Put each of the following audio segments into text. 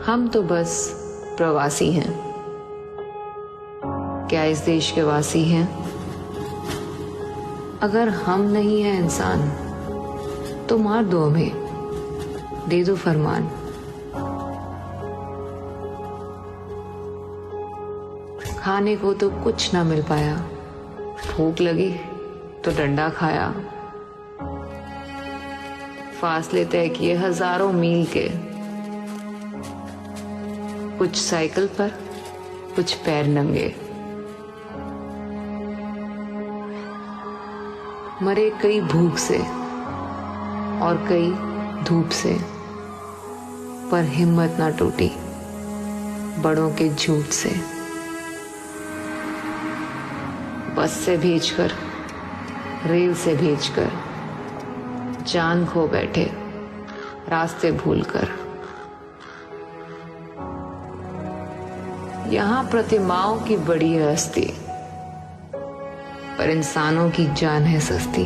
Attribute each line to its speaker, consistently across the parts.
Speaker 1: हम तो बस प्रवासी हैं, क्या इस देश के वासी हैं? अगर हम नहीं हैं इंसान तो मार दो हमें, दे दो फरमान। खाने को तो कुछ ना मिल पाया, भूख लगी तो डंडा खाया। फासले तय किए हजारों मील के, कुछ साइकिल पर कुछ पैर नंगे। मरे कई भूख से और कई धूप से, पर हिम्मत ना टूटी बड़ों के झूठ से। बस से भेजकर, रेल से भेजकर, जान खो बैठे रास्ते भूलकर। यहां प्रतिमाओं की बड़ी है हस्ती, पर इंसानों की जान है सस्ती।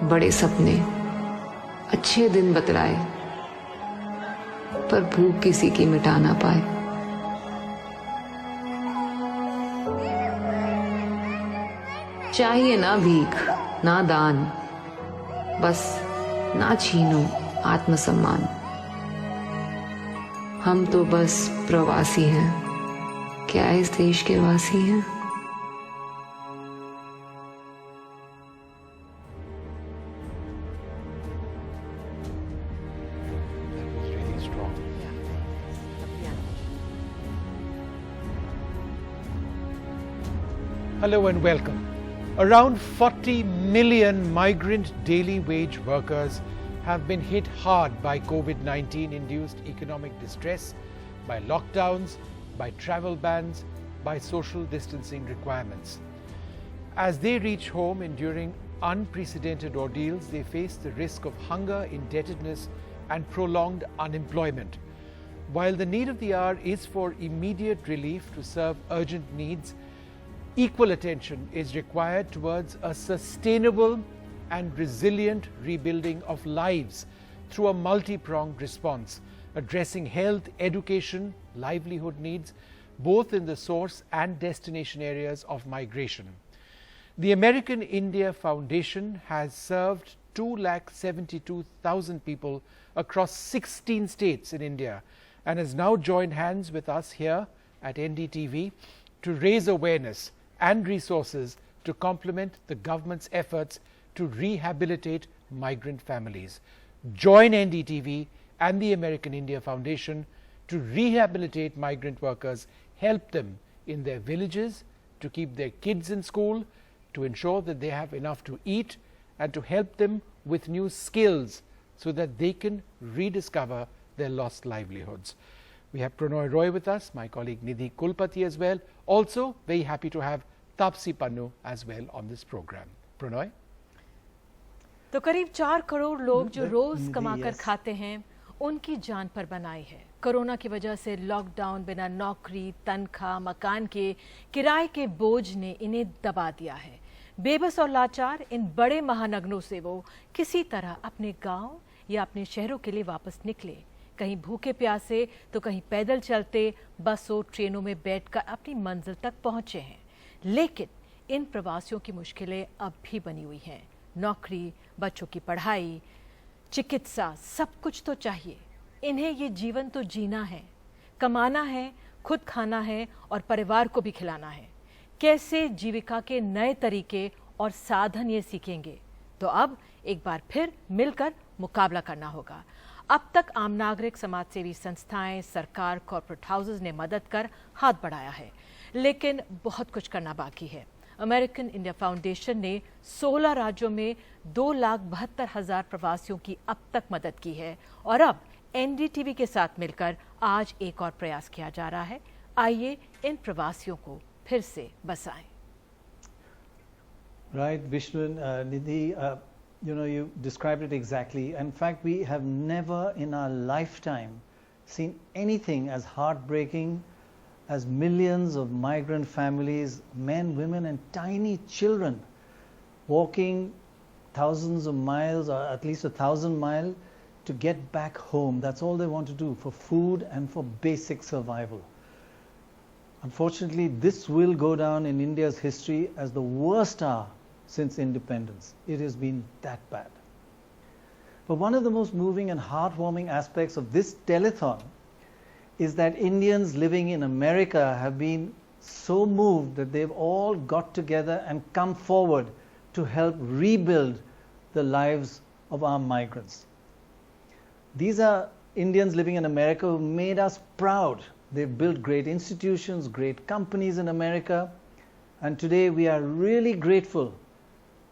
Speaker 1: बड़े सपने, अच्छे दिन बतलाए, पर भूख किसी की मिटा ना पाए। चाहिए ना भीख ना दान, बस ना छीनो आत्मसम्मान। हम तो बस प्रवासी हैं, क्या इस देश के वासी हैं?
Speaker 2: Hello and welcome. Around 40 million migrant daily wage workers have been hit hard by COVID-19 induced economic distress, by lockdowns, by travel bans, by social distancing requirements. As they reach home enduring unprecedented ordeals, they face the risk of hunger, indebtedness and prolonged unemployment. While the need of the hour is for immediate relief to serve urgent needs, equal attention is required towards a sustainable and resilient rebuilding of lives through a multi-pronged response, addressing health, education, livelihood needs, both in the source and destination areas of migration. The American India Foundation has served 272,000 people across 16 states in India and has now joined hands with us here at NDTV to raise awareness and resources to complement the government's efforts to rehabilitate migrant families. Join NDTV and the American India Foundation to rehabilitate migrant workers, help them in their villages, to keep their kids in school, to ensure that they have enough to eat, and to help them with new skills so that they can rediscover their lost livelihoods. We have Pranoy Roy with us, my colleague Nidhi Kulpati as well. Also, very happy to have Tapsi Pannu as well on this program. Pranoy?
Speaker 3: तो करीब 4 करोड़ लोग जो रोज कमाकर खाते हैं, उनकी जान पर बनाई है। कोरोना की वजह से लॉकडाउन, बिना नौकरी, तनख्वाह, मकान के किराए के बोझ ने इन्हें दबा दिया है। बेबस और लाचार इन बड़े महानगरों से वो किसी तरह अपने गांव या अपने शहरों के लिए वापस निकले। कहीं भूखे प्यासे तो कहीं पैदल चलते, बसों ट्रेनों में बैठकर अपनी मंजिल तक पहुंचे हैं। लेकिन इन प्रवासियों की मुश्किलें अब भी बनी हुई हैं। नौकरी, बच्चों की पढ़ाई, चिकित्सा, सब कुछ तो चाहिए। इन्हें ये जीवन तो जीना है, कमाना है, खुद खाना है और परिवार को भी खिलाना है। कैसे जीविका के नए तरीके और साधन ये सीखेंगे? तो अब एक बार फिर मिलकर मुकाबला करना होगा। अब तक आम नागरिक, समाजसेवी संस्थाएं, सरकार, कॉर्पोरेट हाउसेस ने मदद कर हाथ बढ़ाया है, लेकिन बहुत कुछ करना बाकी है। अमेरिकन इंडिया फाउंडेशन ने 16 राज्यों में 2,72,000 प्रवासियों की अब तक मदद की है और अब एनडीटीवी के साथ मिलकर आज एक और प्रयास किया जा रहा है। आइए इन प्रवासियों को फिर से बसाएं।
Speaker 4: Right, Vishnu, Nidhi, you described it exactly. In fact, we have never in our lifetime seen anything as heartbreaking as millions of migrant families, men, women and tiny children walking thousands of miles or at least 1,000 miles to get back home. That's all they want to do, for food and for basic survival. Unfortunately, this will go down in India's history as the worst hour since independence. It has been that bad. But one of the most moving and heartwarming aspects of this telethon is that Indians living in America have been so moved that they've all got together and come forward to help rebuild the lives of our migrants. These are Indians living in America who made us proud. They've built great institutions, great companies in America, and today we are really grateful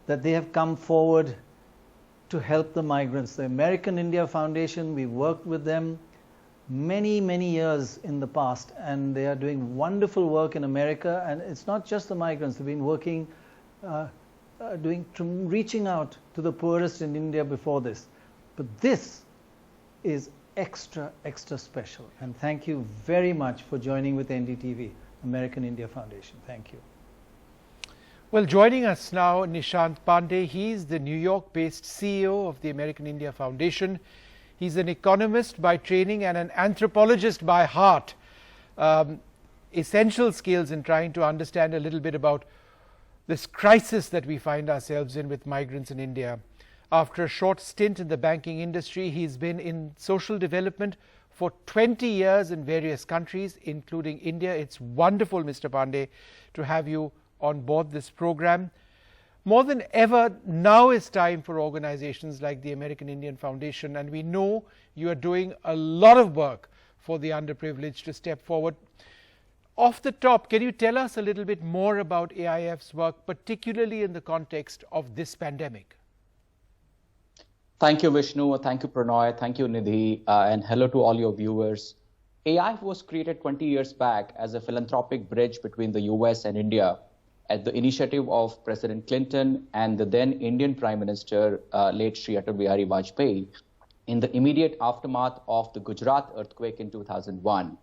Speaker 4: that they have come forward to help the migrants. The American India Foundation, we worked with them many years in the past, and they are doing wonderful work in America. And it's not just the migrants, they've been working, reaching out to the poorest in India before this. But this is extra special. And thank you very much for joining with NDTV, American India Foundation. Thank you.
Speaker 2: Well, joining us now, Nishant Pandey. He's the New York-based CEO of the American India Foundation. He's an economist by training and an anthropologist by heart. Essential skills in trying to understand a little bit about this crisis that we find ourselves in with migrants in India. After a short stint in the banking industry, he's been in social development for 20 years in various countries, including India. It's wonderful, Mr. Pandey, to have you on board this program. More than ever, now is time for organizations like the American Indian Foundation, and we know you are doing a lot of work for the underprivileged to step forward. Off the top, can you tell us a little bit more about AIF's work, particularly in the context of this pandemic?
Speaker 5: Thank you, Vishnu. Thank you, Pranoy. Thank you, Nidhi. And hello to all your viewers. AIF was created 20 years back as a philanthropic bridge between the US and India at the initiative of President Clinton and the then Indian Prime Minister, late Shri Atal Bihari Vajpayee, in the immediate aftermath of the Gujarat earthquake in 2001.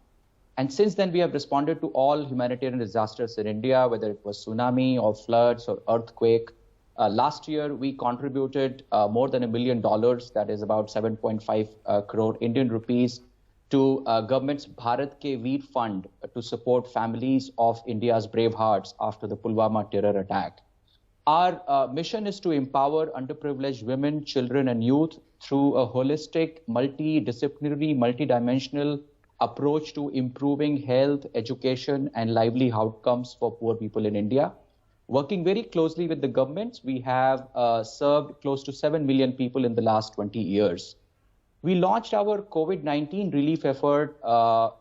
Speaker 5: And since then, we have responded to all humanitarian disasters in India, whether it was tsunami or floods or earthquake. Last year, we contributed more than $1 million, that is about 7.5 crore Indian rupees, to government's Bharat Ke Veer Fund to support families of India's brave hearts after the Pulwama terror attack. Our mission is to empower underprivileged women, children, and youth through a holistic, multidisciplinary, multidimensional approach to improving health, education, and lively outcomes for poor people in India. Working very closely with the governments, we have served close to 7 million people in the last 20 years. We launched our COVID-19 relief effort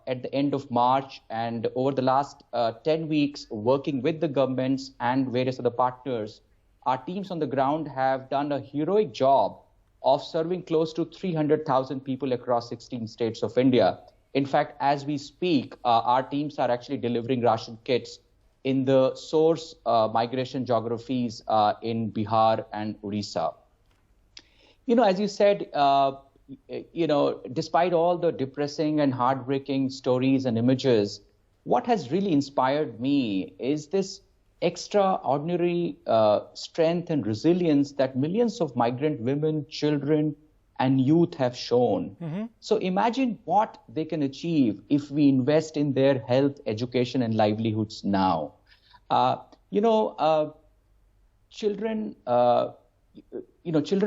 Speaker 5: at the end of March, and over the last 10 weeks, working with the governments and various other partners, our teams on the ground have done a heroic job of serving close to 300,000 people across 16 states of India. In fact, as we speak, our teams are actually delivering ration kits in the source migration geographies in Bihar and Odisha. As you said, despite all the depressing and heartbreaking stories and images, what has really inspired me is this extraordinary strength and resilience that millions of migrant women, children, and youth have shown. Mm-hmm. So imagine what they can achieve if we invest in their health, education, and livelihoods now. Children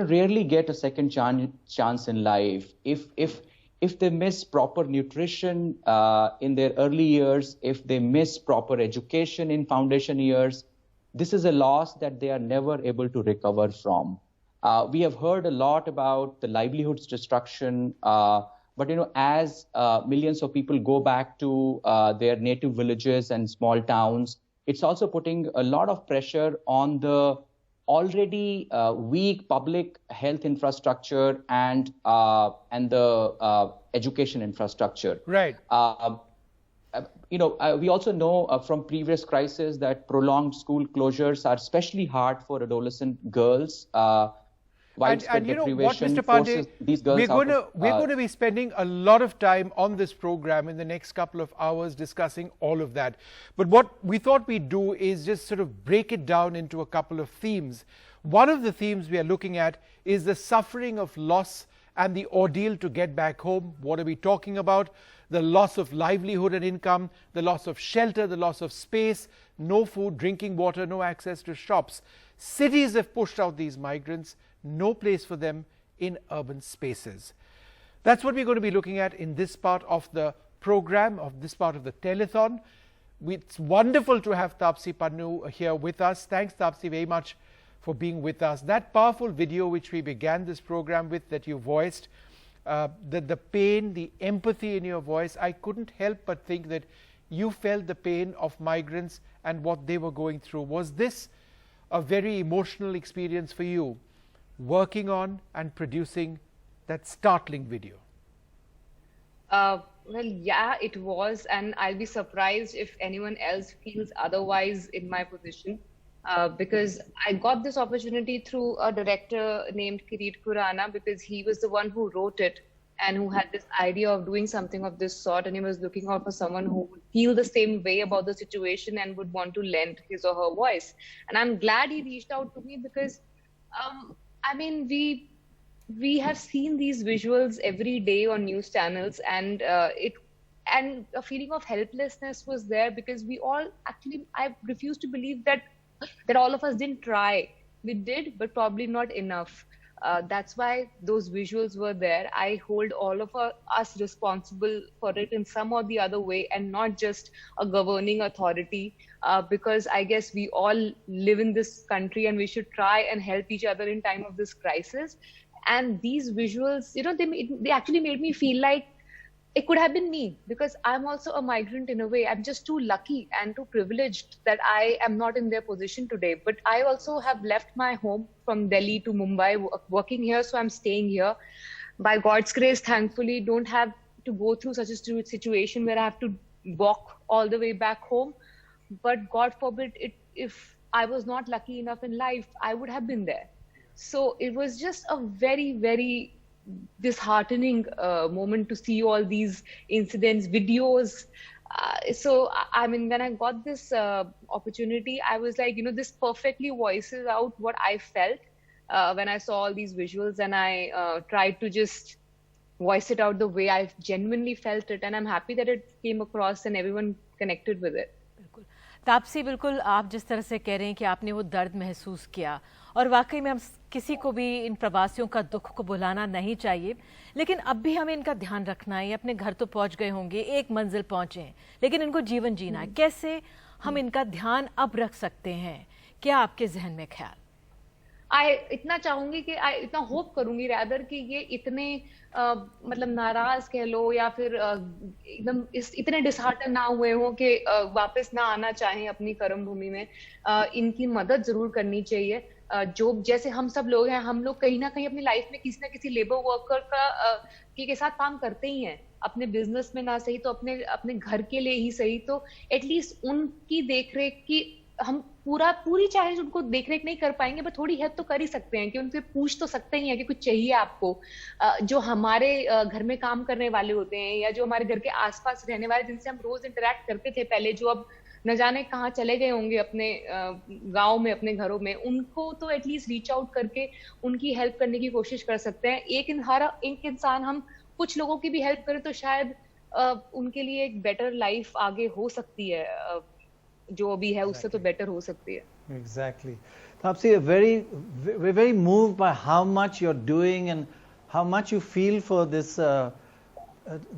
Speaker 5: rarely get a second chance in life. If they miss proper nutrition in their early years, if they miss proper education in foundation years, this is a loss that they are never able to recover from. We have heard a lot about the livelihoods destruction, but as millions of people go back to their native villages and small towns, it's also putting a lot of pressure on the already weak public health infrastructure and the education infrastructure.
Speaker 2: Right.
Speaker 5: We also know from previous crises that prolonged school closures are especially hard for adolescent girls. Widespread deprivation
Speaker 2: Mr. Pandey,
Speaker 5: forces these girls
Speaker 2: we're going to be spending a lot of time on this program in the next couple of hours discussing all of that. But what we thought we'd do is just sort of break it down into a couple of themes. One of the themes we are looking at is the suffering of loss and the ordeal to get back home. What are we talking about? The loss of livelihood and income, the loss of shelter, the loss of space, no food, drinking water, no access to shops. Cities have pushed out these migrants, no place for them in urban spaces. That's what we're going to be looking at in this part of the program, of this part of the telethon. It's wonderful to have Taapsee Pannu here with us. Thanks, Taapsee, very much for being with us. That powerful video which we began this program with, that you voiced, the pain, the empathy in your voice, I couldn't help but think that you felt the pain of migrants and what they were going through. Was this a very emotional experience for you, working on and producing that startling video?
Speaker 6: Well, yeah, it was, and I'll be surprised if anyone else feels otherwise in my position, because I got this opportunity through a director named Kirit Khurana, because he was the one who wrote it and who had this idea of doing something of this sort, and he was looking out for someone who would feel the same way about the situation and would want to lend his or her voice. And I'm glad he reached out to me, because I mean, we have seen these visuals every day on news channels, and a feeling of helplessness was there, because we all actually, I refuse to believe that all of us didn't try. We did, but probably not enough. That's why those visuals were there. I hold all of us responsible for it in some or the other way, and not just a governing authority, because I guess we all live in this country and we should try and help each other in time of this crisis. And these visuals, you know, they actually made me feel like it could have been me, because I'm also a migrant in a way. I'm just too lucky and too privileged that I am not in their position today. But I also have left my home from Delhi to Mumbai, working here, so I'm staying here. By God's grace, thankfully, don't have to go through such a situation where I have to walk all the way back home. But God forbid, if I was not lucky enough in life, I would have been there. So it was just a very, very disheartening moment to see all these incidents, videos. So, I mean, when I got this opportunity, I was like, you know, this perfectly voices out what I felt when I saw all these visuals, and I tried to just voice it out the way I genuinely felt it. And I'm happy that it came across and everyone connected with it.
Speaker 3: Taapsee, बिल्कुल आप जिस तरह से कह रहे हैं कि आपने वो दर्द महसूस किया, और वाकई में हम किसी को भी इन प्रवासियों का दुख को भुलाना नहीं चाहिए, लेकिन अब भी हमें इनका ध्यान रखना है। अपने घर तो पहुंच गए होंगे, एक मंजिल पहुंचे हैं, लेकिन इनको जीवन जीना है। कैसे हम इनका ध्यान अब रख सकते हैं? क्या आपके जहन में ख्याल?
Speaker 6: इतना चाहूंगी कि इतना होप करूंगी रादर कि ये इतने मतलब नाराज कह लो, या फिर एकदम इतने डिसहार्टन ना हुए हो कि वापस ना आना चाहें अपनी कर्म भूमि में। इनकी मदद जरूर करनी चाहिए। जो जैसे हम सब लोग हैं, हम लोग कहीं ना कहीं अपनी लाइफ में किसी ना किसी लेबर वर्कर के साथ काम करते ही हैं, अपने बिजनेस में ना सही तो अपने घर के लिए ही सही, तो एटलीस्ट उनकी देखरेख की हम पूरी चाहे उनको देखरेख नहीं कर पाएंगे, पर थोड़ी हेल्प तो कर ही सकते हैं, कि उनसे पूछ तो सकते ही हैं कि कुछ चाहिए आपको। जो हमारे घर में काम करने वाले होते हैं, या जो हमारे घर के आसपास रहने वाले जिनसे हम रोज इंटरेक्ट करते थे पहले, जो अब न जाने कहाँ चले गए होंगे अपने गांव में, अपने घरों में, उनको तो एटलीस्ट रीच आउट करके उनकी हेल्प करने की कोशिश कर सकते हैं। एक इंसान हम कुछ लोगों की भी हेल्प करें तो शायद उनके लिए एक बेटर लाइफ आगे हो सकती है, जो अभी है उससे तो बेटर हो सकती है।
Speaker 4: Exactly. Taapsee, we're very moved by how much you're doing and how much you feel for this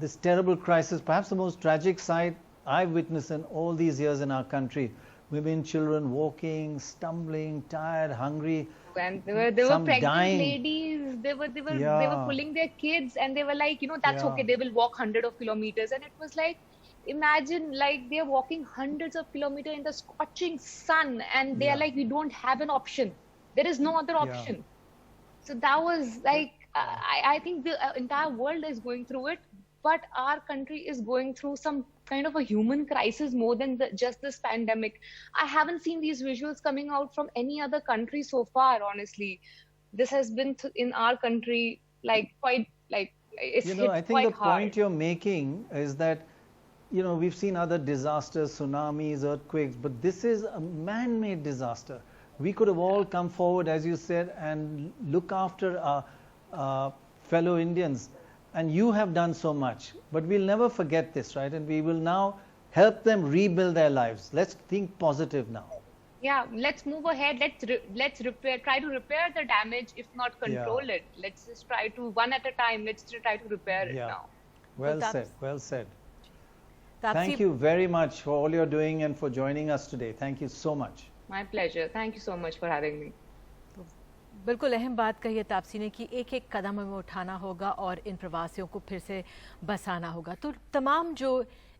Speaker 4: this terrible crisis, perhaps the most tragic sight I've witnessed in all these years in our country. Women, children walking, stumbling, tired, hungry.
Speaker 6: And there were pregnant dying. Ladies. They were pulling their kids, and they were like, you know, that's okay. They will walk hundreds of kilometers, and it was like, imagine like they're walking hundreds of kilometers in the scorching sun, and they are like, we don't have an option. There is no other option. So that was like, I think the entire world is going through it, but our country is going through some kind of a human crisis more than just this pandemic. I haven't seen these visuals coming out from any other country so far, honestly. This has been in our country like quite like, it's
Speaker 4: you know, I think the
Speaker 6: hard.
Speaker 4: point you're making is that, you know, we've seen other disasters, tsunamis, earthquakes, but this is a man-made disaster. We could have all come forward, as you said, and look after our fellow Indians. And you have done so much. But we'll never forget this, right? And we will now help them rebuild their lives. Let's think positive now.
Speaker 6: Yeah, let's move ahead. Let's repair. Try to repair the damage, if not control it. Let's just try to, one at a time. Let's try to repair it now.
Speaker 4: Well said. Well said.
Speaker 3: Taapsee,
Speaker 4: Thank you very much for all you're doing and for joining us today. Thank you so much.
Speaker 6: My pleasure. Thank you so much for having me.
Speaker 3: बिल्कुल अहम बात कही है तापसी ने कि एक एक कदम हमें उठाना होगा और इन प्रवासियों को फिर से बसाना होगा। तो तमाम जो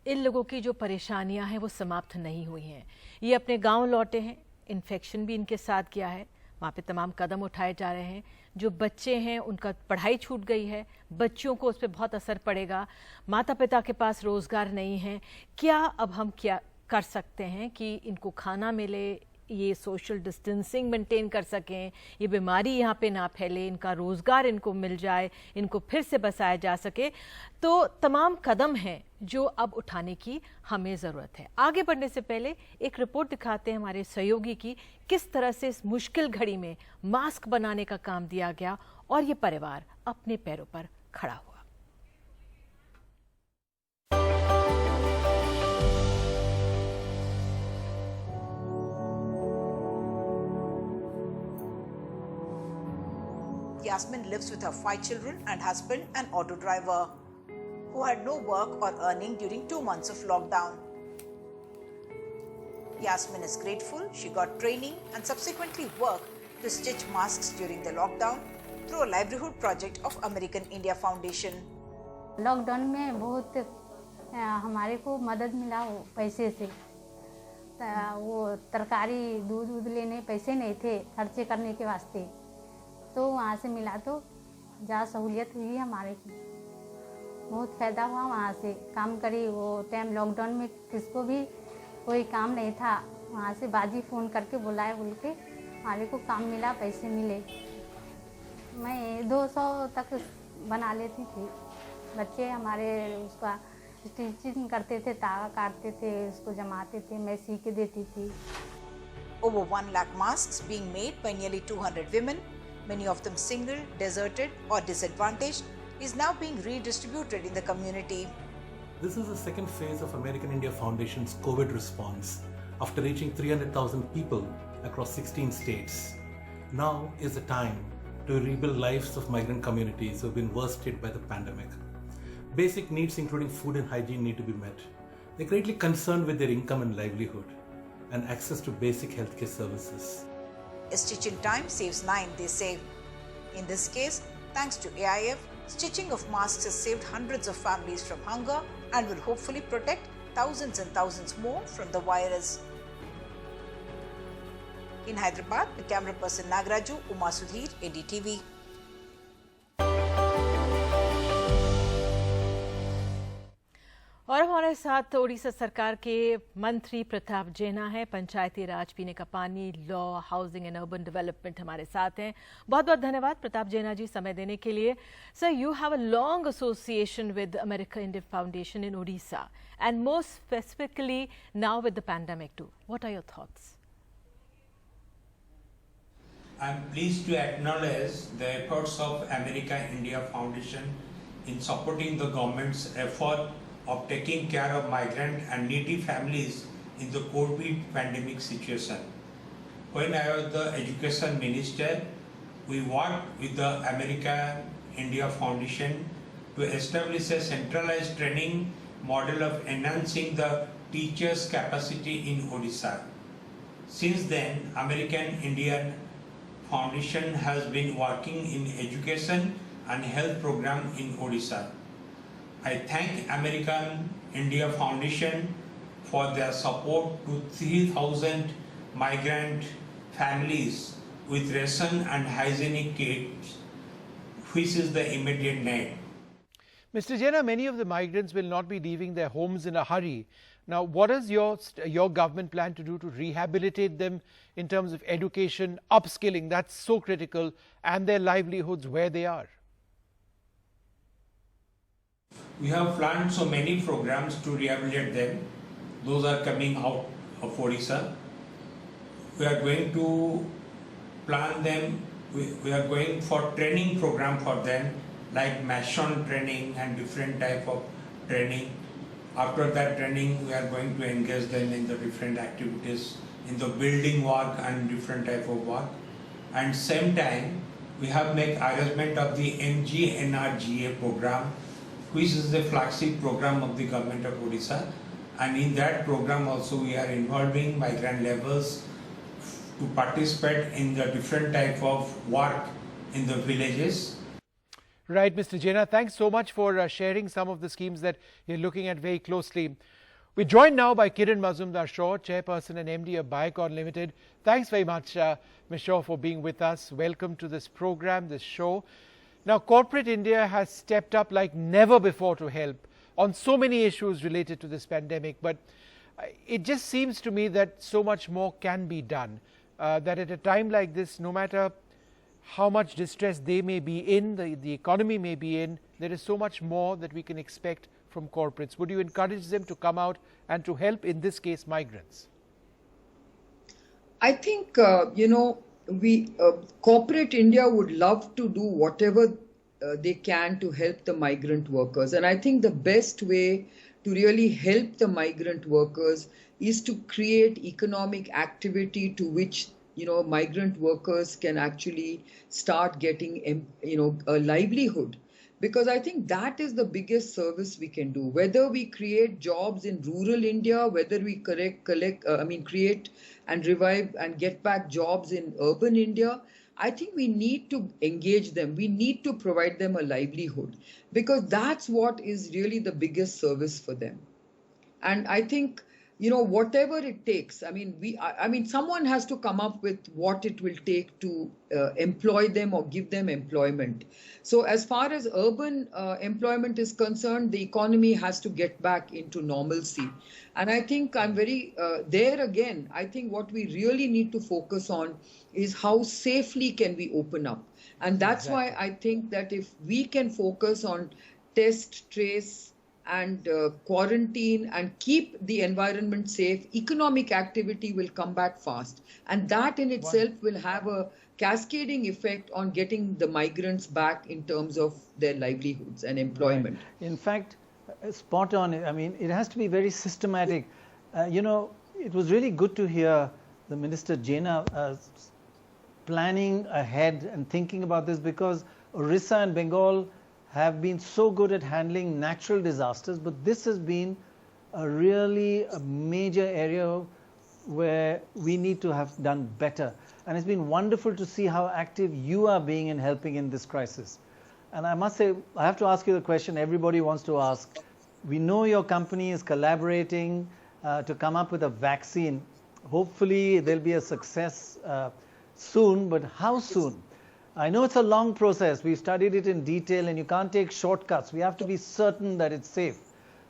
Speaker 3: इन लोगों की जो परेशानियां हैं वो समाप्त नहीं हुई हैं। ये अपने गांव लौटे हैं, इन्फेक्शन भी इनके साथ किया है, वहाँ पे तमाम कदम उठाए जा रहे हैं। जो बच्चे हैं उनका पढ़ाई छूट गई है, बच्चों को उस पर बहुत असर पड़ेगा। माता पिता के पास रोज़गार नहीं है। क्या अब हम क्या कर सकते हैं कि इनको खाना मिले, ये सोशल डिस्टेंसिंग मेंटेन कर सकें, ये बीमारी यहाँ पे ना फैले, इनका रोज़गार इनको मिल जाए, इनको फिर से बसाया जा सके। तो तमाम कदम हैं जो अब उठाने की हमें ज़रूरत है। आगे बढ़ने से पहले एक रिपोर्ट दिखाते हैं हमारे सहयोगी की, किस तरह से इस मुश्किल घड़ी में मास्क बनाने का काम दिया गया और ये परिवार अपने पैरों पर खड़ा हुआ।
Speaker 7: Yasmin lives with her 5 children and husband, an auto driver, who had no work or earning during 2 months of lockdown. Yasmin is grateful she got training and subsequently worked to stitch masks during the lockdown through a livelihood project of American India Foundation.
Speaker 8: Lockdown में बहुत हमारे को मदद मिला वो पैसे से। वो तरकारी दूध लेने पैसे नहीं थे खर्चे करने के वास्ते, तो वहाँ से मिला तो ज़्यादा सहूलियत हुई हमारे को, बहुत फ़ायदा हुआ। वहाँ से काम करी, वो टाइम लॉकडाउन में किसको भी कोई काम नहीं था, वहाँ से बाजी फ़ोन करके बुलाए बोल के हमारे को काम मिला, पैसे मिले। मैं 200 तक बना लेती थी। बच्चे हमारे उसका स्टिचिंग करते थे, तागा काटते थे, उसको जमाते थे, मैं सी के देती थी।
Speaker 7: Over 1 lakh masks being made by nearly 200 women, many of them single, deserted or disadvantaged, is now being redistributed in the community.
Speaker 9: This is the second phase of American India Foundation's COVID response after reaching 300,000 people across 16 states. Now is the time to rebuild lives of migrant communities who have been worst hit by the pandemic. Basic needs including food and hygiene need to be met. They're greatly concerned with their income and livelihood and access to basic healthcare services.
Speaker 7: A stitch in time saves 9, they say. In this case, thanks to AIF, stitching of masks has saved hundreds of families from hunger and will hopefully protect thousands and thousands more from the virus. In Hyderabad, the camera person Nagraju, Uma Sudhir, NDTV.
Speaker 3: और हमारे साथ उड़ीसा सरकार के मंत्री प्रताप जेना है, पंचायती राज, पीने का पानी, law, housing and urban development हमारे साथ हैं। बहुत बहुत धन्यवाद प्रताप जेना जी समय देने के लिए। Sir, you have a long association with American India Foundation in Orissa and more specifically now with the pandemic too. What are your thoughts?
Speaker 10: I am pleased to acknowledge the efforts of American India Foundation in supporting the government's effort of taking care of migrant and needy families in the COVID pandemic situation. When I was the Education Minister, we worked with the American India Foundation to establish a centralized training model of enhancing the teachers' capacity in Odisha. Since then, American Indian Foundation has been working in education and health program in Odisha. I thank American India Foundation for their support to 3,000 migrant families with ration and hygienic kits, which is the immediate need.
Speaker 2: Mr. Jaina, many of the migrants will not be leaving their homes in a hurry. Now, what does your government plan to do to rehabilitate them in terms of education, upskilling, that's so critical, and their livelihoods where they are?
Speaker 10: We have planned so many programs to rehabilitate them. Those are coming out of Odisha. We are going to plan them. We are going for training program for them like Mashon training and different type of training. After that training, we are going to engage them in the different activities, in the building work and different type of work. And same time, we have made arrangement of the MGNRGA program, which is the flagship program of the government of Odisha. And in that program also we are involving migrant laborers to participate in the different type of work in the villages.
Speaker 2: Right, Mr. Jaina, thanks so much for sharing some of the schemes that you're looking at very closely. We're joined now by Kiran Mazumdar-Shaw, Chairperson and MD of Biocon Limited. Thanks very much, Ms. Shaw, for being with us. Welcome to this program, this show. Now, corporate India has stepped up like never before to help on so many issues related to this pandemic, but it just seems to me that so much more can be done, that at a time like this, no matter how much distress they may be in, the economy may be in, there is so much more that we can expect from corporates. Would you encourage them to come out and to help, in this case, migrants?
Speaker 11: I think, corporate India would love to do whatever they can to help the migrant workers. And I think the best way to really help the migrant workers is to create economic activity to which migrant workers can actually start getting, a livelihood. Because I think that is the biggest service we can do. Whether we create jobs in rural India, whether we create and revive and get back jobs in urban India, I think we need to engage them. We need to provide them a livelihood, because that's what is really the biggest service for them. And I think, whatever it takes, someone has to come up with what it will take to employ them or give them employment. So as far as urban employment is concerned, the economy has to get back into normalcy. And I think I'm very, there again, I think what we really need to focus on is how safely can we open up. And that's why I think that if we can focus on test, trace, and quarantine and keep the environment safe, economic activity will come back fast. And that in itself will have a cascading effect on getting the migrants back in terms of their livelihoods and employment.
Speaker 4: Right. In fact, spot on. It has to be very systematic. It was really good to hear the Minister Jaina planning ahead and thinking about this, because Orissa and Bengal have been so good at handling natural disasters, but this has been a major area where we need to have done better. And it's been wonderful to see how active you are being in helping in this crisis. And I must say, I have to ask you the question everybody wants to ask. We know your company is collaborating to come up with a vaccine. Hopefully there'll be a success soon, but how soon? I know it's a long process. We've studied it in detail, and you can't take shortcuts. We have to be certain that it's safe.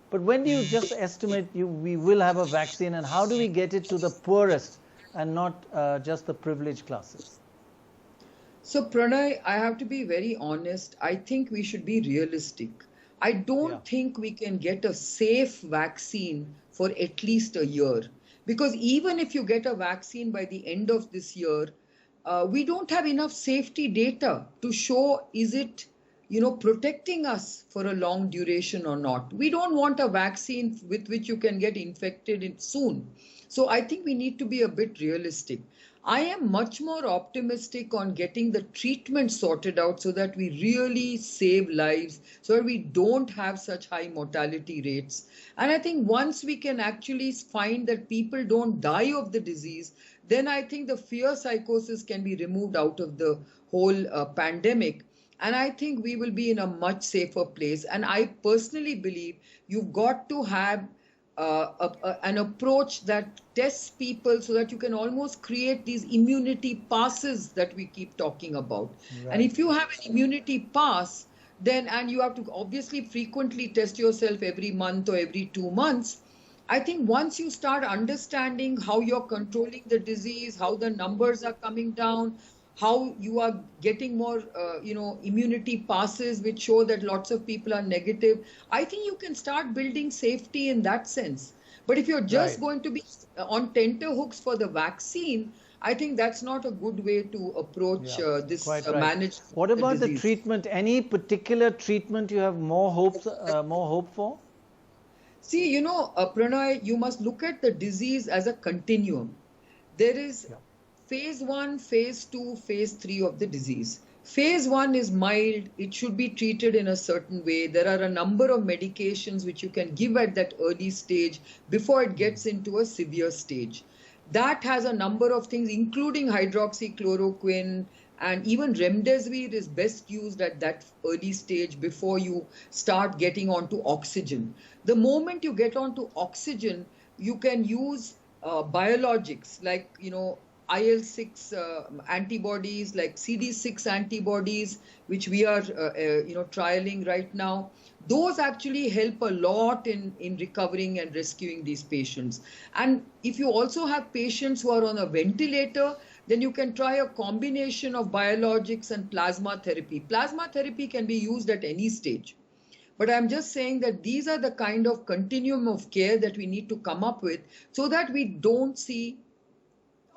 Speaker 4: But when do you just estimate we will have a vaccine, and how do we get it to the poorest and not just the privileged classes?
Speaker 11: So Pranay, I have to be very honest. I think we should be realistic. I don't think we can get a safe vaccine for at least a year. Because even if you get a vaccine by the end of this year, we don't have enough safety data to show is it, protecting us for a long duration or not. We don't want a vaccine with which you can get infected soon. So I think we need to be a bit realistic. I am much more optimistic on getting the treatment sorted out so that we really save lives, so that we don't have such high mortality rates. And I think once we can actually find that people don't die of the disease, then I think the fear psychosis can be removed out of the whole pandemic. And I think we will be in a much safer place. And I personally believe you've got to have an approach that tests people so that you can almost create these immunity passes that we keep talking about. Right. And if you have an immunity pass, and you have to obviously frequently test yourself every month or every 2 months, I think once you start understanding how you're controlling the disease, how the numbers are coming down, how you are getting more, immunity passes which show that lots of people are negative, I think you can start building safety in that sense. But if you're just going to be on tenterhooks for the vaccine, I think that's not a good way to approach this management.
Speaker 4: What about the
Speaker 11: disease.
Speaker 4: treatment? Any particular treatment you have more hope for?
Speaker 11: See, you know, Pranay, you must look at the disease as a continuum. There is phase 1, phase 2, phase 3 of the disease. Phase 1 is mild. It should be treated in a certain way. There are a number of medications which you can give at that early stage before it gets into a severe stage. That has a number of things, including hydroxychloroquine, and even remdesivir is best used at that early stage before you start getting onto oxygen. The moment you get onto oxygen, you can use biologics like, you know, IL-6 antibodies, like CD6 antibodies, which we are, trialing right now. Those actually help a lot in recovering and rescuing these patients. And if you also have patients who are on a ventilator, then you can try a combination of biologics and plasma therapy. Plasma therapy can be used at any stage. But I'm just saying that these are the kind of continuum of care that we need to come up with so that we don't see,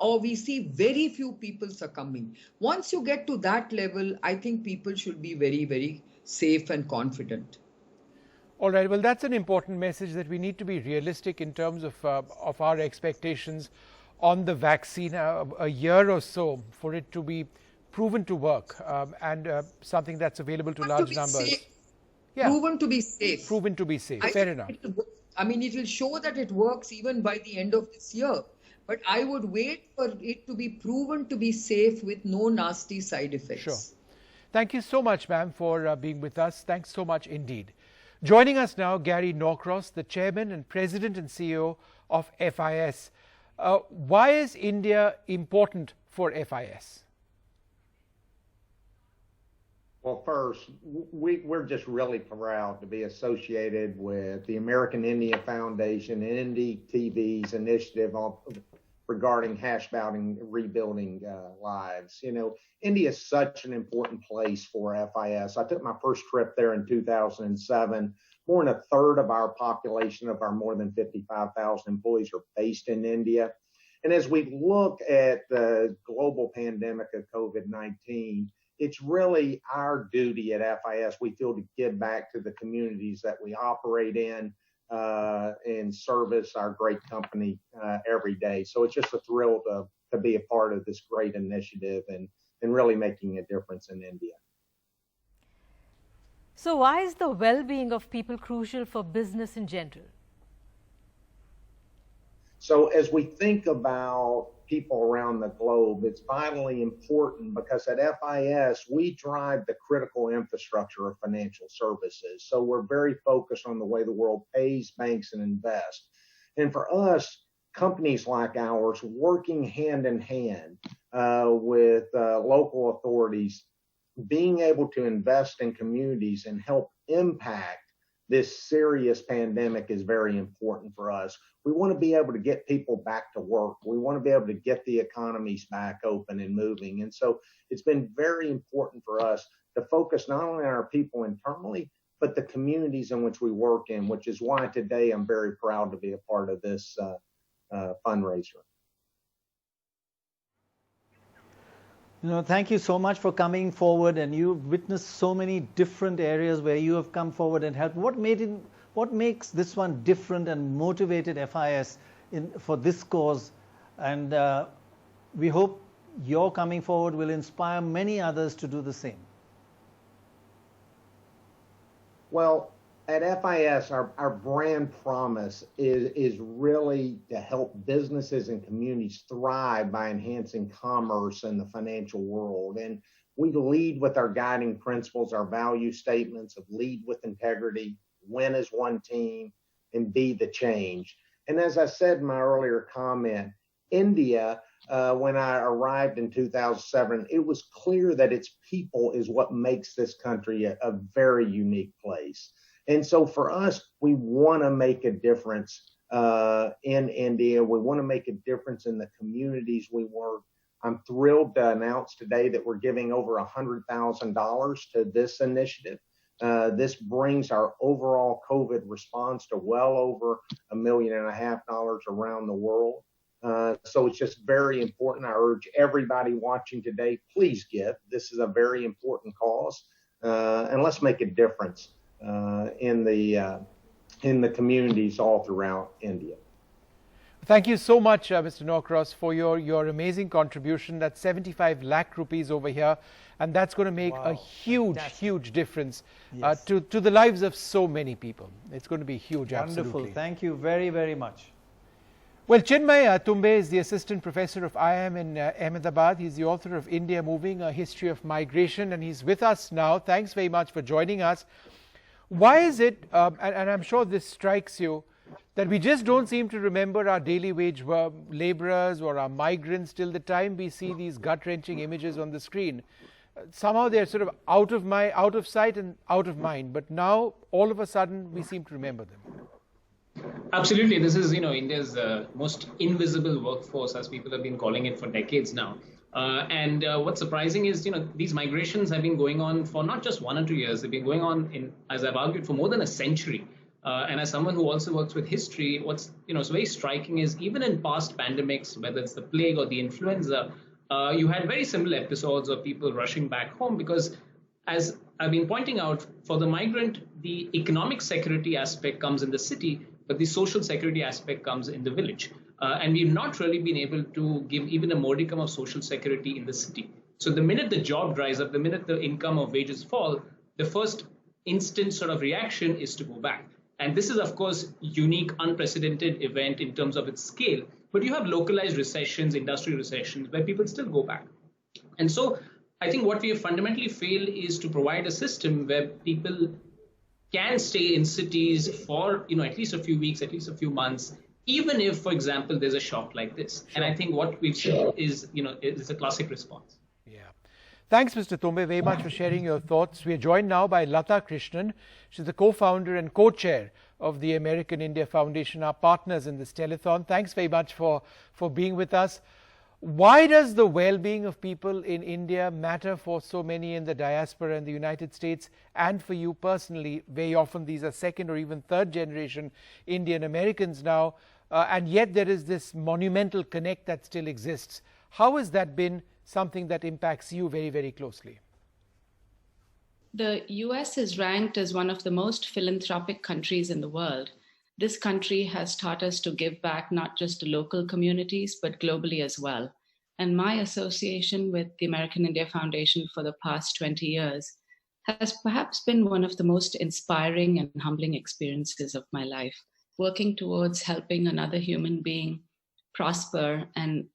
Speaker 11: or we see very few people succumbing. Once you get to that level, I think people should be very, very safe and confident.
Speaker 2: All right, well, that's an important message, that we need to be realistic in terms of our expectations on the vaccine, a year or so for it to be proven to work, and something that's available to large numbers.
Speaker 11: Safe. Yeah. Proven to be safe.
Speaker 2: Proven to be safe, fair enough.
Speaker 11: I mean, it will show that it works even by the end of this year. But I would wait for it to be proven to be safe with no nasty side effects.
Speaker 2: Sure. Thank you so much, ma'am, for being with us. Thanks so much indeed. Joining us now, Gary Norcross, the Chairman and President and CEO of FIS. Why is India important for FIS?
Speaker 12: Well, first, we're just really proud to be associated with the American India Foundation and NDTV's initiative regarding hashbounding, rebuilding lives. You know, India is such an important place for FIS. I took my first trip there in 2007. More than a third of our population, of our more than 55,000 employees, are based in India. And as we look at the global pandemic of COVID-19, it's really our duty at FIS, we feel, to give back to the communities that we operate in and service our great company every day. So it's just a thrill to be a part of this great initiative and really making a difference in India.
Speaker 3: So why is the well-being of people crucial for business in general?
Speaker 12: So as we think about people around the globe, it's vitally important because at FIS, we drive the critical infrastructure of financial services. So we're very focused on the way the world pays, banks, and invests. And for us, companies like ours, working hand in hand with local authorities, being able to invest in communities and help impact this serious pandemic is very important for us. We want to be able to get people back to work. We want to be able to get the economies back open and moving. And so it's been very important for us to focus not only on our people internally, but the communities in which we work in, which is why today I'm very proud to be a part of this fundraiser.
Speaker 4: You know, thank you so much for coming forward, and you've witnessed so many different areas where you have come forward and helped. What makes this one different and motivated FIS for this cause? And we hope your coming forward will inspire many others to do the same.
Speaker 12: Well, at FIS, our brand promise is really to help businesses and communities thrive by enhancing commerce in the financial world. And we lead with our guiding principles, our value statements of lead with integrity, win as one team, and be the change. And as I said in my earlier comment, India, when I arrived in 2007, it was clear that its people is what makes this country a very unique place. And so for us, we want to make a difference in India. We want to make a difference in the communities we work. I'm thrilled to announce today that we're giving over $100,000 to this initiative. This brings our overall COVID response to well over $1.5 million around the world. So it's just very important. I urge everybody watching today, please give. This is a very important cause, and let's make a difference in the communities all throughout India.
Speaker 2: Thank you so much, Mr. Norcross, for your amazing contribution. That's 75 lakh rupees over here, and that's going to make a huge difference to the lives of so many people. It's going to be huge.
Speaker 4: Wonderful.
Speaker 2: Absolutely.
Speaker 4: Thank you very much.
Speaker 2: Well, Chinmay Tumbe is the Assistant Professor of IIM in Ahmedabad. He's the author of India Moving, A History of Migration, and he's with us now. Thanks very much for joining us. Why is it, and I'm sure this strikes you, that we just don't seem to remember our daily wage laborers or our migrants till the time we see these gut-wrenching images on the screen? Somehow they're sort of out of sight and out of mind, but now all of a sudden we seem to remember them.
Speaker 13: Absolutely. This is, India's most invisible workforce, as people have been calling it for decades now. And what's surprising is, these migrations have been going on for not just 1 or 2 years. They've been going on, as I've argued, for more than a century. And as someone who also works with history, what's very striking is even in past pandemics, whether it's the plague or the influenza, you had very similar episodes of people rushing back home because, as I've been pointing out, for the migrant, the economic security aspect comes in the city, but the social security aspect comes in the village. And we've not really been able to give even a modicum of social security in the city. So the minute the job dries up, the minute the income of wages fall, the first instant sort of reaction is to go back. And this is, of course, unique, unprecedented event in terms of its scale. But you have localized recessions, industrial recessions, where people still go back. And so I think what we have fundamentally failed is to provide a system where people can stay in cities for, at least a few weeks, at least a few months, even if, for example, there's a shock like this. And I think what we've seen is, is a classic response.
Speaker 2: Thanks, Mr. Tumbe, very much for sharing your thoughts. We are joined now by Lata Krishnan. She's the co-founder and co-chair of the American India Foundation, our partners in this telethon. Thanks very much for being with us. Why does the well-being of people in India matter for so many in the diaspora in the United States and for you personally? Very often these are second or even third generation Indian Americans now, and yet there is this monumental connect that still exists. How has that been something that impacts you very closely?
Speaker 14: The US is ranked as one of the most philanthropic countries in the world. This country has taught us to give back not just to local communities, but globally as well. And my association with the American India Foundation for the past 20 years has perhaps been one of the most inspiring and humbling experiences of my life. Working towards helping another human being prosper and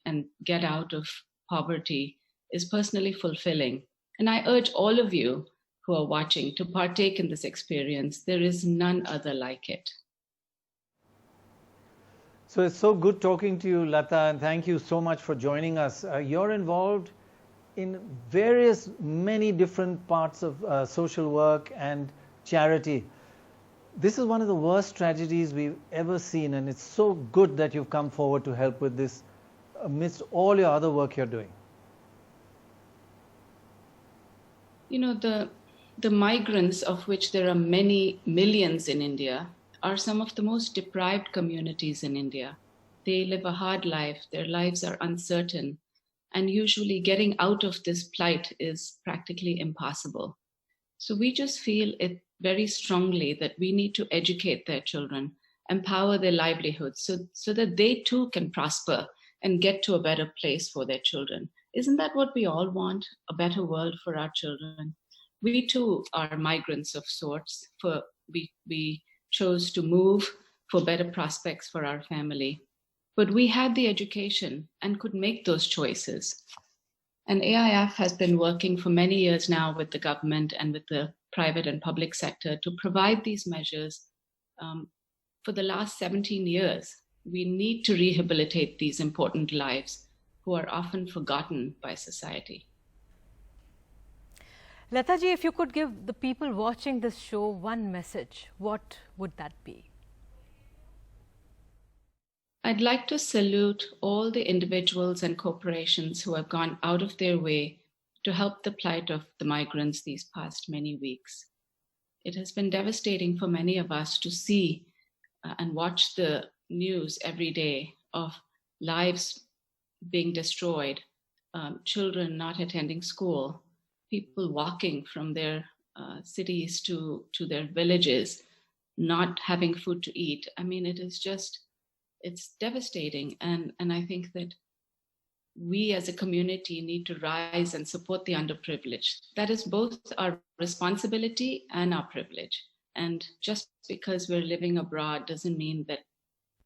Speaker 14: get out of poverty is personally fulfilling. And I urge all of you who are watching to partake in this experience. There is none other like it.
Speaker 4: So it's so good talking to you, Lata, and thank you so much for joining us. You're involved in many different parts of social work and charity. This is one of the worst tragedies we've ever seen, and it's so good that you've come forward to help with this amidst all your other work you're doing.
Speaker 14: The migrants, of which there are many millions in India, are some of the most deprived communities in India. They live a hard life, their lives are uncertain, and usually getting out of this plight is practically impossible. So we just feel it very strongly that we need to educate their children, empower their livelihoods so that they too can prosper and get to a better place for their children. Isn't that what we all want? A better world for our children. We too are migrants of sorts. We chose to move for better prospects for our family. But we had the education and could make those choices. And AIF has been working for many years now with the government and with the private and public sector to provide these measures for the last 17 years. We need to rehabilitate these important lives who are often forgotten by society.
Speaker 3: Lata ji, if you could give the people watching this show one message, what would that be?
Speaker 14: I'd like to salute all the individuals and corporations who have gone out of their way to help the plight of the migrants these past many weeks. It has been devastating for many of us to see and watch the news every day of lives being destroyed, children not attending school, people walking from their cities to their villages, not having food to eat. I mean, it's devastating. And I think that we as a community need to rise and support the underprivileged. That is both our responsibility and our privilege. And just because we're living abroad doesn't mean that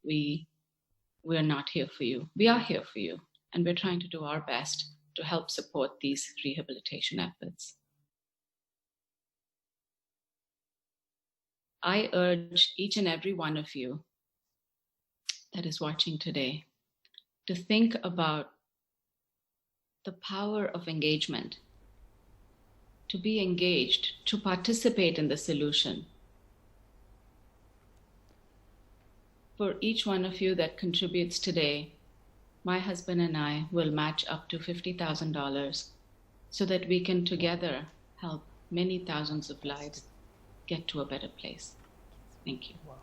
Speaker 14: we're not here for you. We are here for you, and we're trying to do our best to help support these rehabilitation efforts. I urge each and every one of you that is watching today to think about the power of engagement, to be engaged, to participate in the solution. For each one of you that contributes today, my husband and I will match up to $50,000 so that we can together help many thousands of lives get to a better place. Thank you.
Speaker 2: Wow.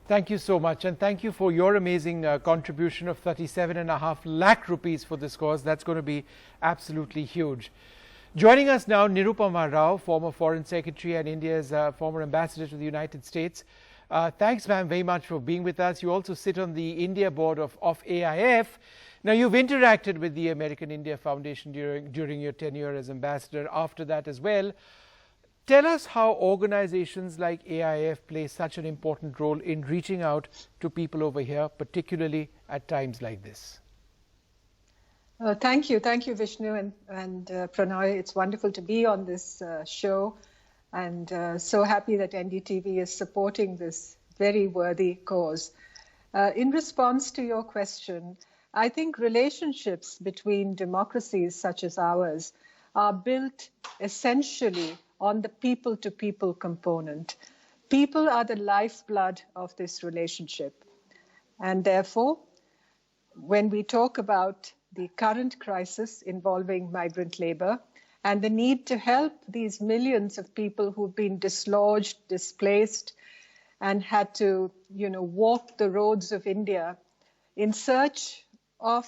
Speaker 2: Thank you so much, and thank you for your amazing contribution of 37.5 lakh rupees for this cause. That's going to be absolutely huge. Joining us now, Nirupama Rao, former Foreign Secretary and India's former Ambassador to the United States. Thanks, ma'am, very much for being with us. You also sit on the India board of AIF. Now, you've interacted with the American India Foundation during your tenure as ambassador, after that as well. Tell us how organizations like AIF play such an important role in reaching out to people over here, particularly at times like this.
Speaker 15: Thank you, Vishnu and Pranay. It's wonderful to be on this show, and so happy that NDTV is supporting this very worthy cause. In response to your question, I think relationships between democracies such as ours are built essentially on the people-to-people component. People are the lifeblood of this relationship. And therefore, when we talk about the current crisis involving migrant labor and the need to help these millions of people who've been dislodged, displaced, and had to, walk the roads of India in search of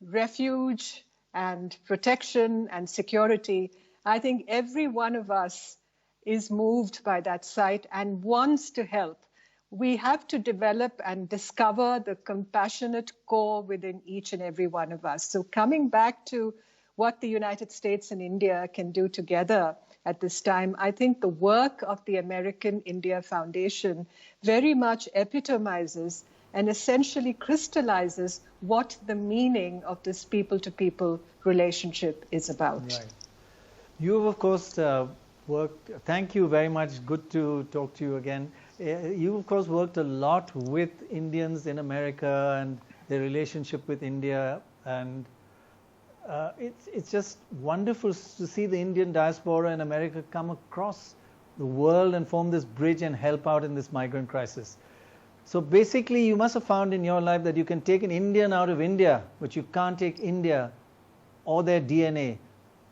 Speaker 15: refuge and protection and security, I think every one of us is moved by that sight and wants to help. We have to develop and discover the compassionate core within each and every one of us. So coming back to what the United States and India can do together at this time, I think the work of the American India Foundation very much epitomizes and essentially crystallizes what the meaning of this people-to-people relationship is about.
Speaker 4: Right. You've, of course, worked, thank you very much, good to talk to you again. You, of course, worked a lot with Indians in America and their relationship with India, and it's just wonderful to see the Indian diaspora in America come across the world and form this bridge and help out in this migrant crisis. So basically, you must have found in your life that you can take an Indian out of India, but you can't take India or their DNA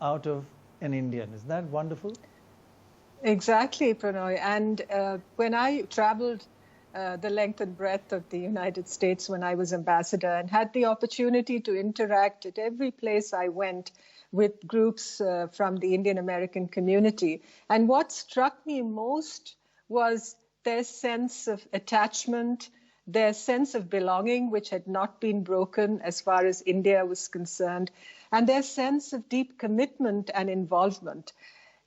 Speaker 4: out of an Indian. Is that wonderful?
Speaker 15: Exactly, Pranay. And when I traveled the length and breadth of the United States when I was ambassador and had the opportunity to interact at every place I went with groups from the Indian American community, and what struck me most was their sense of attachment, their sense of belonging, which had not been broken as far as India was concerned, and their sense of deep commitment and involvement.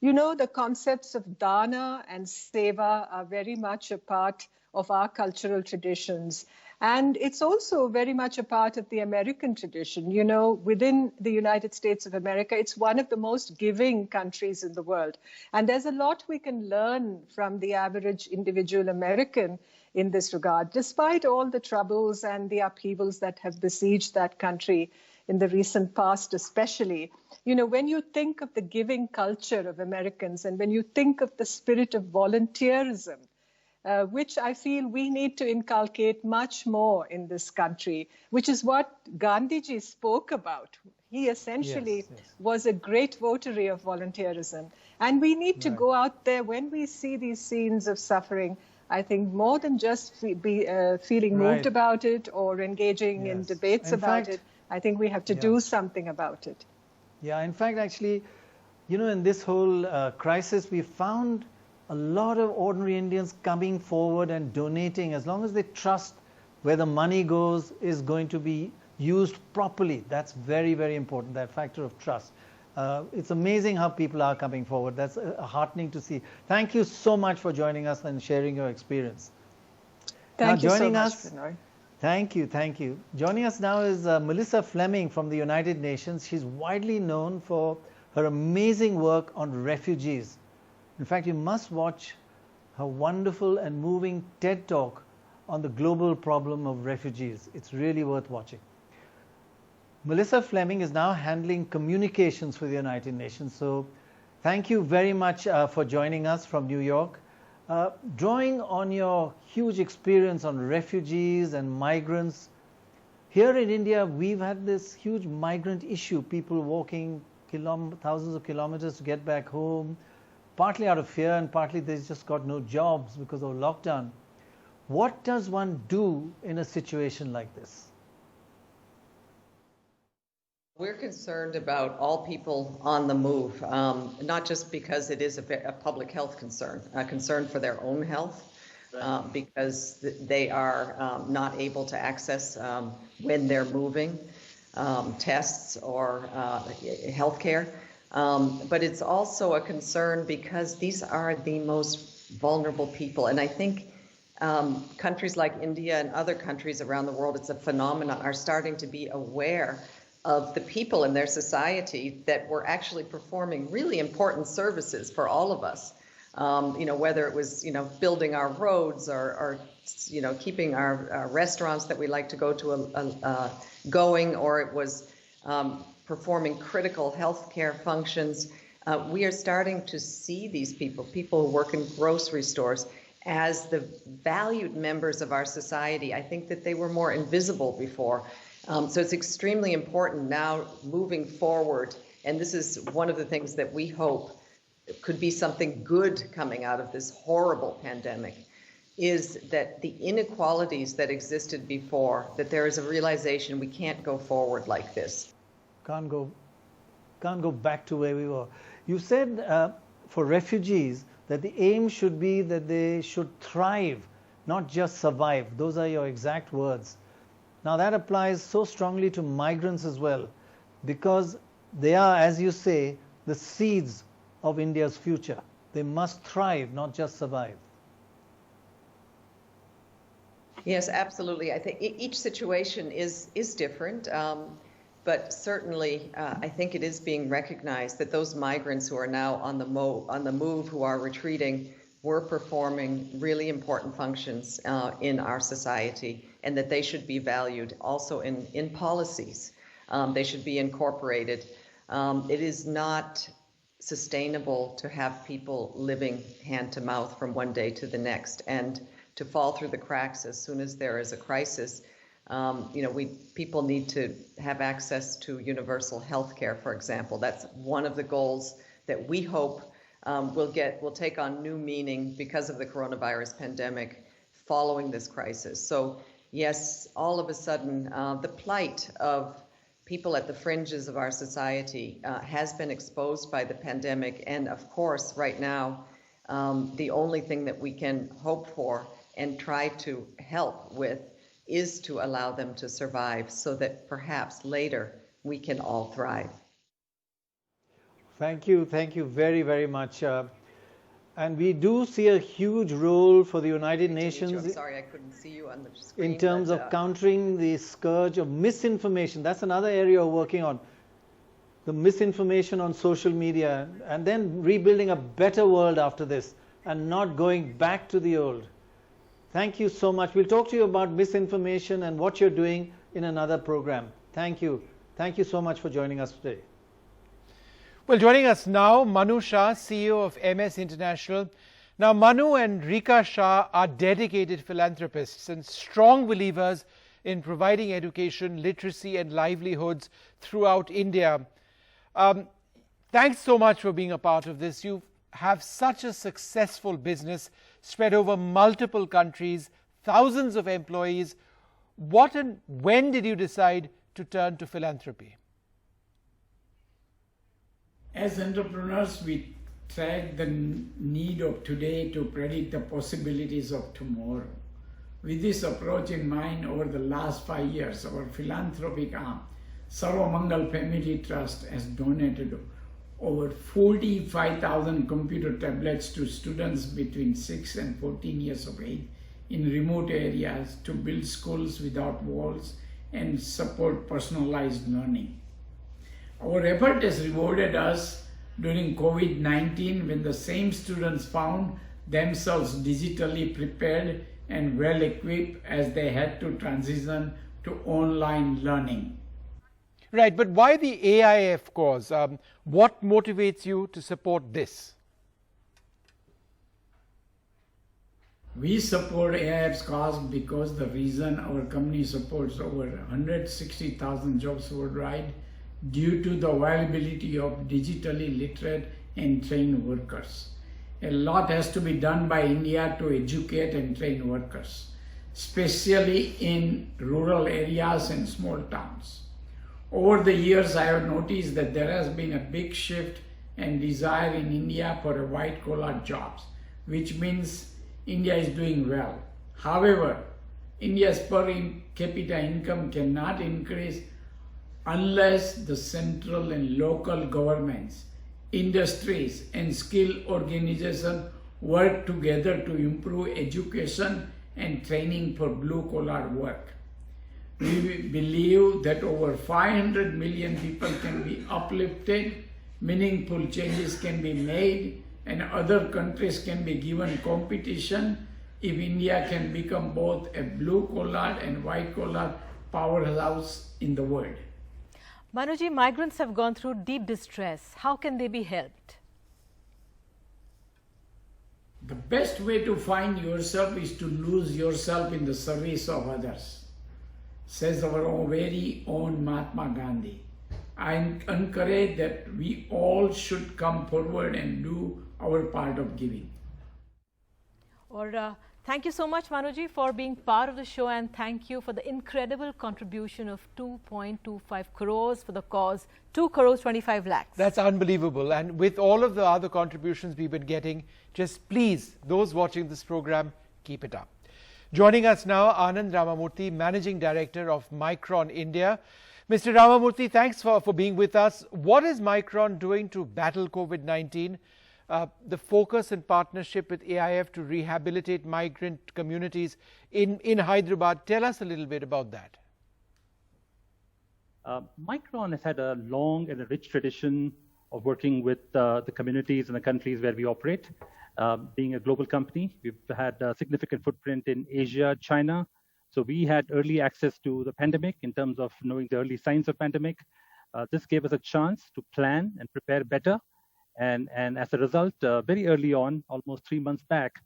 Speaker 15: The concepts of dana and seva are very much a part of our cultural traditions. And it's also very much a part of the American tradition. Within the United States of America, it's one of the most giving countries in the world. And there's a lot we can learn from the average individual American in this regard, despite all the troubles and the upheavals that have besieged that country in the recent past especially. When you think of the giving culture of Americans and when you think of the spirit of volunteerism, which I feel we need to inculcate much more in this country, which is what Gandhiji spoke about. He essentially was a great votary of volunteerism. And we need to go out there when we see these scenes of suffering. I think more than just feeling moved about it or engaging in debates about it, I think we have to do something about it.
Speaker 4: Yeah, in fact, actually, you know, in this whole crisis, we found a lot of ordinary Indians coming forward and donating, as long as they trust where the money goes is going to be used properly. That's very, very important, that factor of trust. It's amazing how people are coming forward. That's heartening to see. Thank you so much for joining us and sharing your experience.
Speaker 15: Thank you so much, Binoy.
Speaker 4: Thank you, thank you. Joining us now is Melissa Fleming from the United Nations. She's widely known for her amazing work on refugees. In fact, you must watch her wonderful and moving TED Talk on the global problem of refugees. It's really worth watching. Melissa Fleming is now handling communications for the United Nations. So thank you very much for joining us from New York. Drawing on your huge experience on refugees and migrants, here in India, we've had this huge migrant issue, people walking thousands of kilometers to get back home, partly out of fear and partly they've just got no jobs because of lockdown. What does one do in a situation like this?
Speaker 16: We're concerned about all people on the move, not just because it is a public health concern, a concern for their own health, because they are not able to access, when they're moving, tests or health care. But it's also a concern because these are the most vulnerable people. And I think countries like India and other countries around the world, it's a phenomenon, are starting to be aware of the people in their society that were actually performing really important services for all of us. You know, whether it was, you know, building our roads or you know, keeping our restaurants that we like to go to going, or it was performing critical healthcare functions. We are starting to see these people who work in grocery stores, as the valued members of our society. I think that they were more invisible before. So it's extremely important now moving forward, and this is one of the things that we hope could be something good coming out of this horrible pandemic, is that the inequalities that existed before, that there is a realization we can't go forward like this.
Speaker 4: Can't go back to where we were. You said for refugees that the aim should be that they should thrive, not just survive. Those are your exact words. Now that applies so strongly to migrants as well, because they are, as you say, the seeds of India's future. They must thrive, not just survive.
Speaker 16: Yes, absolutely. I think each situation is different, but certainly I think it is being recognized that those migrants who are now on the move, who are retreating, were performing really important functions in our society, and that they should be valued also in policies. They should be incorporated. It is not sustainable to have people living hand to mouth from one day to the next, and to fall through the cracks as soon as there is a crisis. You know, people need to have access to universal health care, for example. That's one of the goals that we hope will take on new meaning because of the coronavirus pandemic following this crisis. So yes, all of a sudden, the plight of people at the fringes of our society has been exposed by the pandemic. And of course, right now, the only thing that we can hope for and try to help with is to allow them to survive, so that perhaps later we can all thrive.
Speaker 4: Thank you very, very much. And we do see a huge role for the United Nations.
Speaker 16: I'm sorry I couldn't see you on the screen.
Speaker 4: In terms of countering the scourge of misinformation. That's another area we're working on. The misinformation on social media, and then rebuilding a better world after this and not going back to the old. Thank you so much. We'll talk to you about misinformation and what you're doing in another program. Thank you. Thank you so much for joining us today.
Speaker 2: Well, joining us now, Manu Shah, CEO of MS International. Now, Manu and Rika Shah are dedicated philanthropists and strong believers in providing education, literacy and livelihoods throughout India. Thanks so much for being a part of this. You have such a successful business, spread over multiple countries, thousands of employees. What and when did you decide to turn to philanthropy?
Speaker 17: As entrepreneurs, we track the need of today to predict the possibilities of tomorrow. With this approach in mind, over the last 5 years, our philanthropic arm, Sarvamangal Family Trust, has donated over 45,000 computer tablets to students between 6 and 14 years of age in remote areas to build schools without walls and support personalized learning. Our effort has rewarded us during COVID-19 when the same students found themselves digitally prepared and well equipped as they had to transition to online learning.
Speaker 2: Right, but why the AIF cause? What motivates you to support this?
Speaker 17: We support AIF's cause because the reason our company supports over 160,000 jobs worldwide due to the availability of digitally literate and trained workers. A lot has to be done by India to educate and train workers, especially in rural areas and small towns. Over the years, I have noticed that there has been a big shift and desire in India for white-collar jobs, which means India is doing well. However, India's per capita income cannot increase unless the central and local governments, industries, and skilled organizations work together to improve education and training for blue-collar work. We believe that over 500 million people can be uplifted, meaningful changes can be made, and other countries can be given competition if India can become both a blue-collar and white-collar powerhouse in the world.
Speaker 3: Manuji, migrants have gone through deep distress. How can they be helped?
Speaker 17: The best way to find yourself is to lose yourself in the service of others, says our very own Mahatma Gandhi. I encourage that we all should come forward and do our part of giving.
Speaker 3: Thank you so much, Manuji, for being part of the show, and thank you for the incredible contribution of 2.25 crores for the cause, 2 crores 25 lakhs.
Speaker 2: That's unbelievable. And with all of the other contributions we've been getting, just please, those watching this program, keep it up. Joining us now, Anand Ramamurthy, Managing Director of Migrant India. Mr. Ramamurthy, thanks for being with us. What is Migrant doing to battle COVID-19? The focus and partnership with AIF to rehabilitate migrant communities in Hyderabad. Tell us a little bit about that.
Speaker 18: Migrant has had a long and a rich tradition of working with the communities and the countries where we operate. Being a global company, we've had a significant footprint in Asia, China. So we had early access to the pandemic in terms of knowing the early signs of pandemic. This gave us a chance to plan and prepare better. And as a result, very early on, almost 3 months back,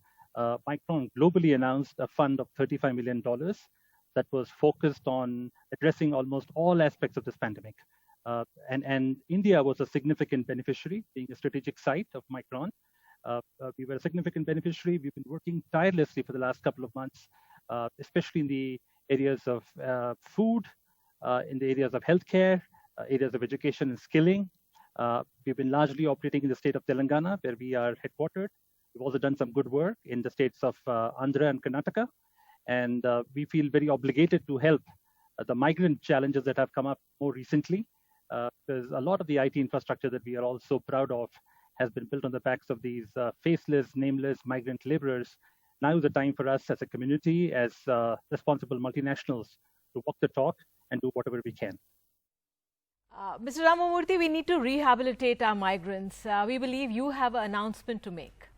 Speaker 18: Migrant globally announced a fund of $35 million that was focused on addressing almost all aspects of this pandemic. And India was a significant beneficiary, being a strategic site of Migrant. We were a significant beneficiary. We've been working tirelessly for the last couple of months, especially in the areas of food, in the areas of healthcare, areas of education and skilling. We've been largely operating in the state of Telangana, where we are headquartered. We've also done some good work in the states of Andhra and Karnataka. And we feel very obligated to help the migrant challenges that have come up more recently, because a lot of the IT infrastructure that we are all so proud of has been built on the backs of these faceless, nameless migrant laborers. Now is the time for us as a community, as responsible multinationals, to walk the talk and do whatever we can.
Speaker 3: Mr. Ramamurthy, we need to rehabilitate our migrants. We believe you have an announcement to make.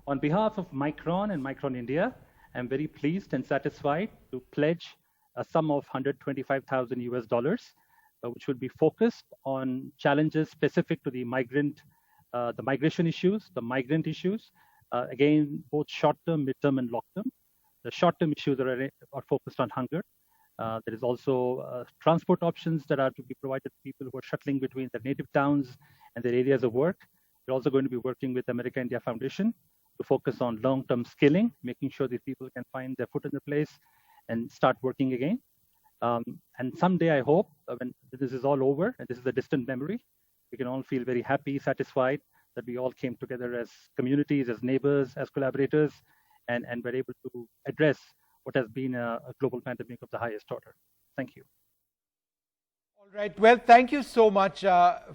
Speaker 18: On behalf of Migrant and Migrant India, I'm very pleased and satisfied to pledge a sum of $125,000 US, which will be focused on challenges specific to the migration issues, the migrant issues, again, both short-term, mid-term, and long-term. The short-term issues are focused on hunger. There is also transport options that are to be provided to people who are shuttling between their native towns and their areas of work. We're also going to be working with America India Foundation to focus on long-term skilling, making sure these people can find their foot in the place and start working again. And someday, I hope, when this is all over, and this is a distant memory, we can all feel very happy, satisfied that we all came together as communities, as neighbors, as collaborators, and were able to address what has been a global pandemic of the highest order. Thank you.
Speaker 2: All right. Well, thank you so much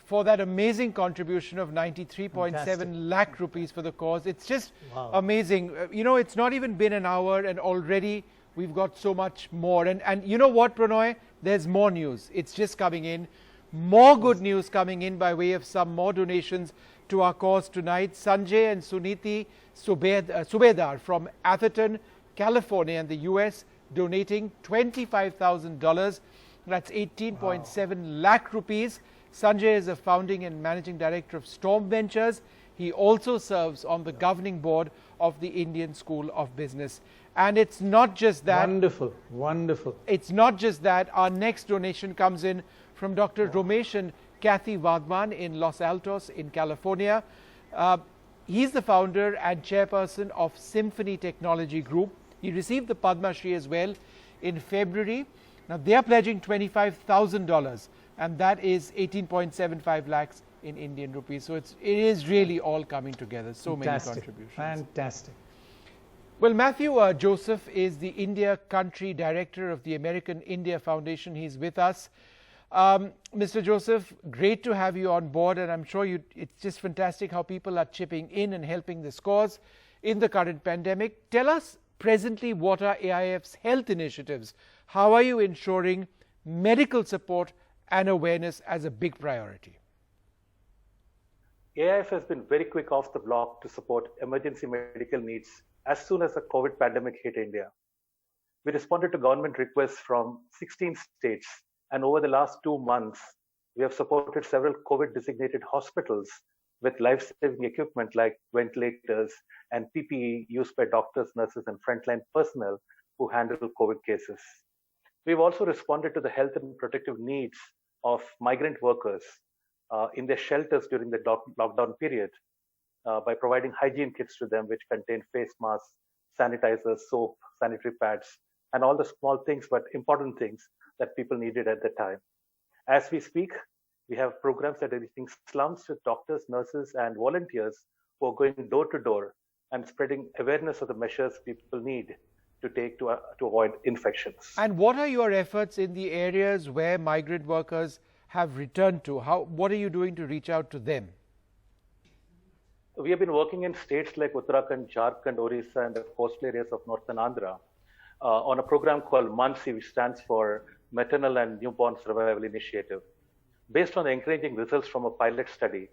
Speaker 2: for that amazing contribution of 93.7 lakh rupees for the cause. It's just amazing. You know, it's not even been an hour and already we've got so much more. And you know what, Pranoy? There's more news. It's just coming in. More good news coming in by way of some more donations to our cause tonight. Sanjay and Suniti Subedar from Atherton, California in the US donating $25,000. That's 18.7 lakh rupees. Sanjay is a founding and managing director of Storm Ventures. He also serves on the governing board of the Indian School of Business. And it's not just that.
Speaker 4: Wonderful, wonderful.
Speaker 2: It's not just that. Our next donation comes in from Dr. Romesh and Kathy Vadman in Los Altos in California. He's the founder and chairperson of Symphony Technology Group. He received the Padma Shri as well in February. Now they are pledging $25,000, and that is 18.75 lakhs in Indian rupees. So it is really all coming together. So
Speaker 4: Fantastic.
Speaker 2: Many contributions.
Speaker 4: Fantastic.
Speaker 2: Well, Matthew Joseph is the India Country Director of the American India Foundation. He's with us. Mr. Joseph, great to have you on board, and I'm sure it's just fantastic how people are chipping in and helping this cause in the current pandemic. Tell us presently what are AIF's health initiatives? How are you ensuring medical support and awareness as a big priority?
Speaker 19: AIF has been very quick off the block to support emergency medical needs as soon as the COVID pandemic hit India. We responded to government requests from 16 states, and over the last 2 months, we have supported several COVID-designated hospitals with life-saving equipment like ventilators and PPE used by doctors, nurses, and frontline personnel who handle COVID cases. We've also responded to the health and protective needs of migrant workers in their shelters during the lockdown period by providing hygiene kits to them, which contain face masks, sanitizers, soap, sanitary pads, and all the small things but important things that people needed at the time. As we speak, we have programs that are reaching slums with doctors, nurses, and volunteers who are going door to door and spreading awareness of the measures people need to take to avoid infections.
Speaker 2: And what are your efforts in the areas where migrant workers have returned to? What are you doing to reach out to them?
Speaker 19: We have been working in states like Uttarakhand, Jharkhand, Orissa, and the coastal areas of northern Andhra on a program called MANSI, which stands for Maternal and Newborn Survival Initiative. Based on the encouraging results from a pilot study,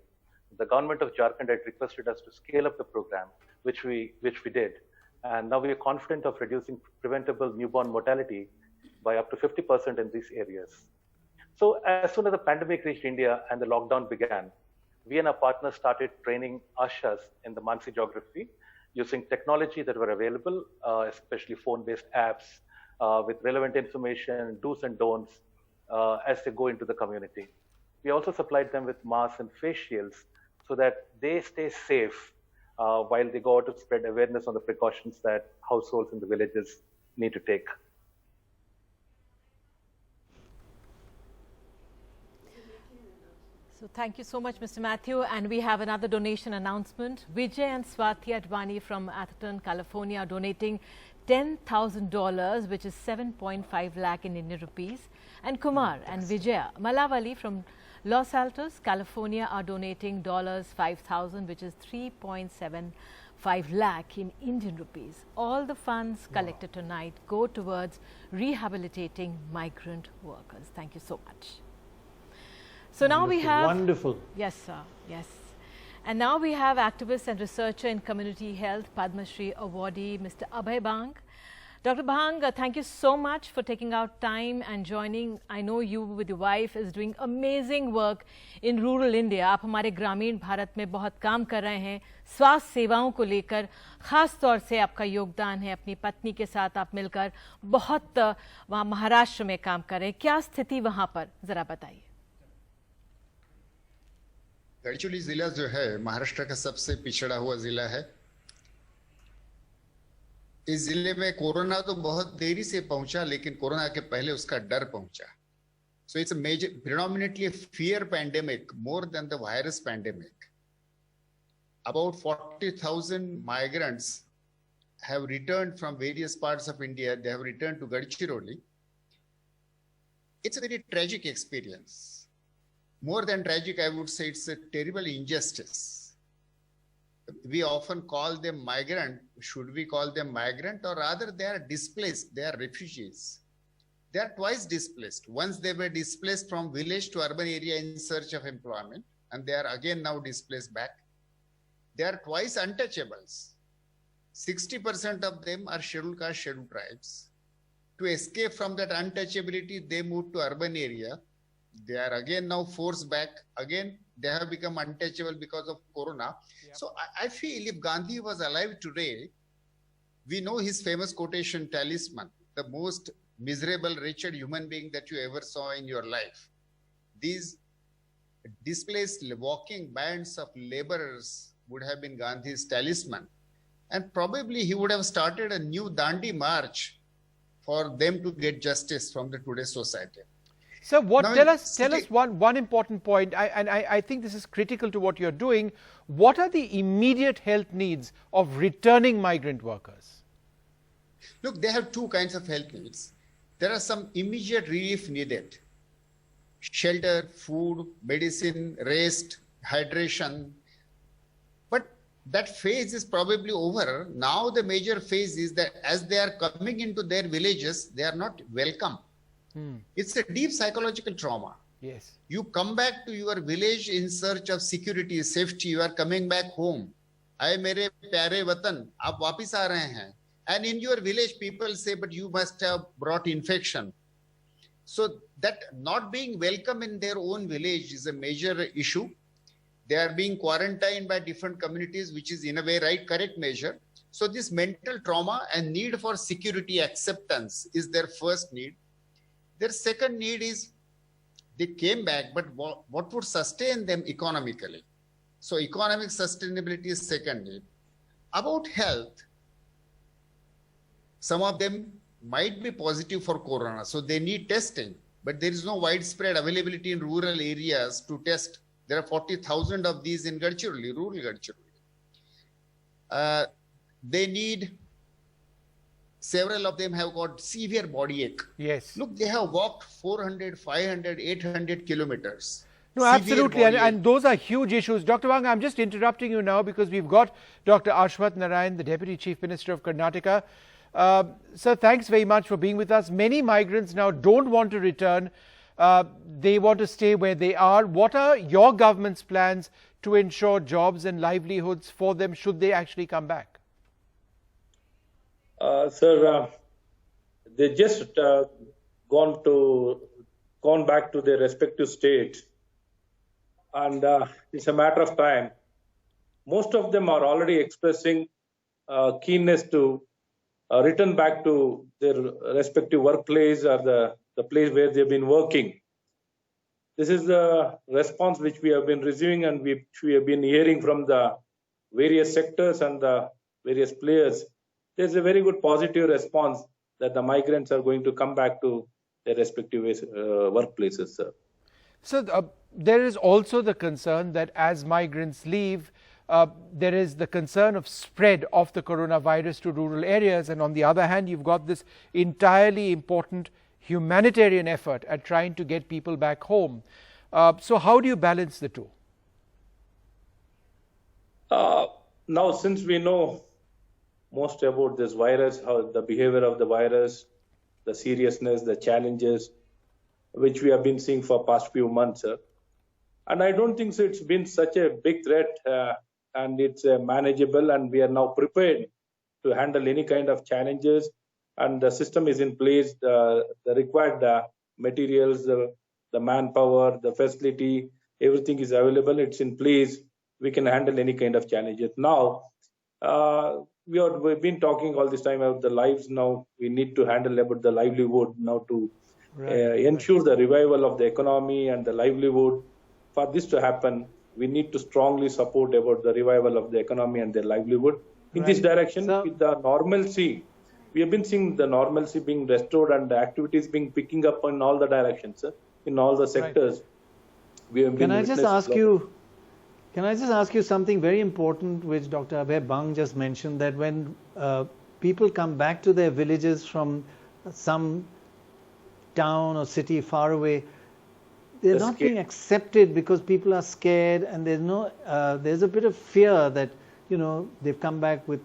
Speaker 19: the government of Jharkhand had requested us to scale up the program, which we did. And now we are confident of reducing preventable newborn mortality by up to 50% in these areas. So as soon as the pandemic reached India and the lockdown began, we and our partners started training Ashas in the Mansi geography using technology that were available, especially phone-based apps with relevant information, do's and don'ts as they go into the community. We also supplied them with masks and face shields so that they stay safe while they go out to spread awareness on the precautions that households in the villages need to take.
Speaker 3: So thank you so much, Mr. Matthew. And we have another donation announcement. Vijay and Swati Advani from Atherton, California are donating $10,000, which is 7.5 lakh in Indian rupees. And Kumar and Vijaya Malavali from Los Altos, California are donating $5,000, which is 3.75 lakh in Indian rupees. All the funds collected tonight go towards rehabilitating migrant workers. Thank you so much. So now we have...
Speaker 4: Wonderful.
Speaker 3: Yes, sir. Yes. And now we have activist and researcher in community health, Padma Shri awardee, Mr. Abhay Bang. Dr. Bang, thank you so much for taking out time and joining. I know you with your wife is doing amazing work in rural India. आप हमारे ग्रामीण भारत में बहुत काम कर रहे हैं स्वास्थ्य सेवाओं को लेकर. खास तौर से आपका योगदान है अपनी पत्नी के साथ आप मिलकर बहुत वहाँ महाराष्ट्र में काम कर रहे हैं. क्या स्थिति वहाँ पर जरा बताइए.
Speaker 20: गढ़चिरौली जिला जो है महाराष्ट्र का सबसे पिछड़ा हुआ जिला है। इस जिले में कोरोना तो बहुत देरी से पहुंचा, लेकिन कोरोना के पहले उसका डर पहुंचा। So it's a major, predominantly a fear pandemic more than the virus pandemic. About 40,000 migrants have returned from various parts of India. They have returned to Gadchiroli. It's a very tragic experience. More than tragic, I would say it's a terrible injustice. We often call them migrant. Should we call them migrant, or rather they are displaced, they are refugees. They are twice displaced. Once they were displaced from village to urban area in search of employment, and they are again now displaced back. They are twice untouchables. 60% of them are scheduled caste, scheduled tribes. To escape from that untouchability, they moved to urban area. They are again now forced back. Again, they have become untouchable because of corona. Yep. So I feel if Gandhi was alive today, we know his famous quotation, talisman, the most miserable, wretched human being that you ever saw in your life. These displaced walking bands of laborers would have been Gandhi's talisman. And probably he would have started a new Dandi march for them to get justice from the today's society.
Speaker 2: So tell us one important point, I think this is critical to what you're doing. What are the immediate health needs of returning migrant workers?
Speaker 20: Look, they have two kinds of health needs. There are some immediate relief needed. Shelter, food, medicine, rest, hydration. But that phase is probably over. Now the major phase is that as they are coming into their villages, they are not welcome. It's a deep psychological trauma.
Speaker 2: Yes.
Speaker 20: You come back to your village in search of security, safety. You are coming back home. Aye mere pyare watan, aap wapis aa rahe hain. And in your village, people say, but you must have brought infection. So that not being welcome in their own village is a major issue. They are being quarantined by different communities, which is in a way correct measure. So this mental trauma and need for security acceptance is their first need. Their second need is they came back, but what would sustain them economically? So economic sustainability is second need. About health, some of them might be positive for corona, so they need testing, but there is no widespread availability in rural areas to test. There are 40,000 of these in Gadchiroli, rural Gadchiroli. They need, several of them have got severe body ache.
Speaker 2: Yes.
Speaker 20: Look, they have walked 400, 500, 800 kilometers.
Speaker 2: No, absolutely. And those are huge issues. Dr. Wang, I'm just interrupting you now because we've got Dr. Ashwath Narayan, the Deputy Chief Minister of Karnataka. Sir, thanks very much for being with us. Many migrants now don't want to return. They want to stay where they are. What are your government's plans to ensure jobs and livelihoods for them should they actually come back?
Speaker 21: Sir, they just gone back to their respective states, and it's a matter of time. Most of them are already expressing keenness to return back to their respective workplace or the place where they've been working. This is the response which we have been receiving and which we have been hearing from the various sectors and the various players. There's a very good positive response that the migrants are going to come back to their respective workplaces, sir.
Speaker 2: So there is also the concern that as migrants leave, there is the concern of spread of the coronavirus to rural areas. And on the other hand, you've got this entirely important humanitarian effort at trying to get people back home. So how do you balance the two?
Speaker 21: Now, since we know most about this virus, how the behavior of the virus, the seriousness, the challenges, which we have been seeing for past few months, and I don't think so it's been such a big threat, and it's manageable, and we are now prepared to handle any kind of challenges, and the system is in place, the required materials, the manpower, the facility, everything is available, it's in place, we can handle any kind of challenges. Now, we've been talking all this time about the lives. Now we need to handle about the livelihood now to ensure the revival of the economy and the livelihood. For this to happen, we need to strongly support about the revival of the economy and their livelihood. In this direction, with the normalcy, we have been seeing the normalcy being restored and the activities being picking up in all the directions, in all the sectors. We have been
Speaker 4: Can I just ask you something very important, which Dr. Abhay Bang just mentioned, that when people come back to their villages from some town or city far away, they're not being accepted because people are scared, and there's a bit of fear that they've come back with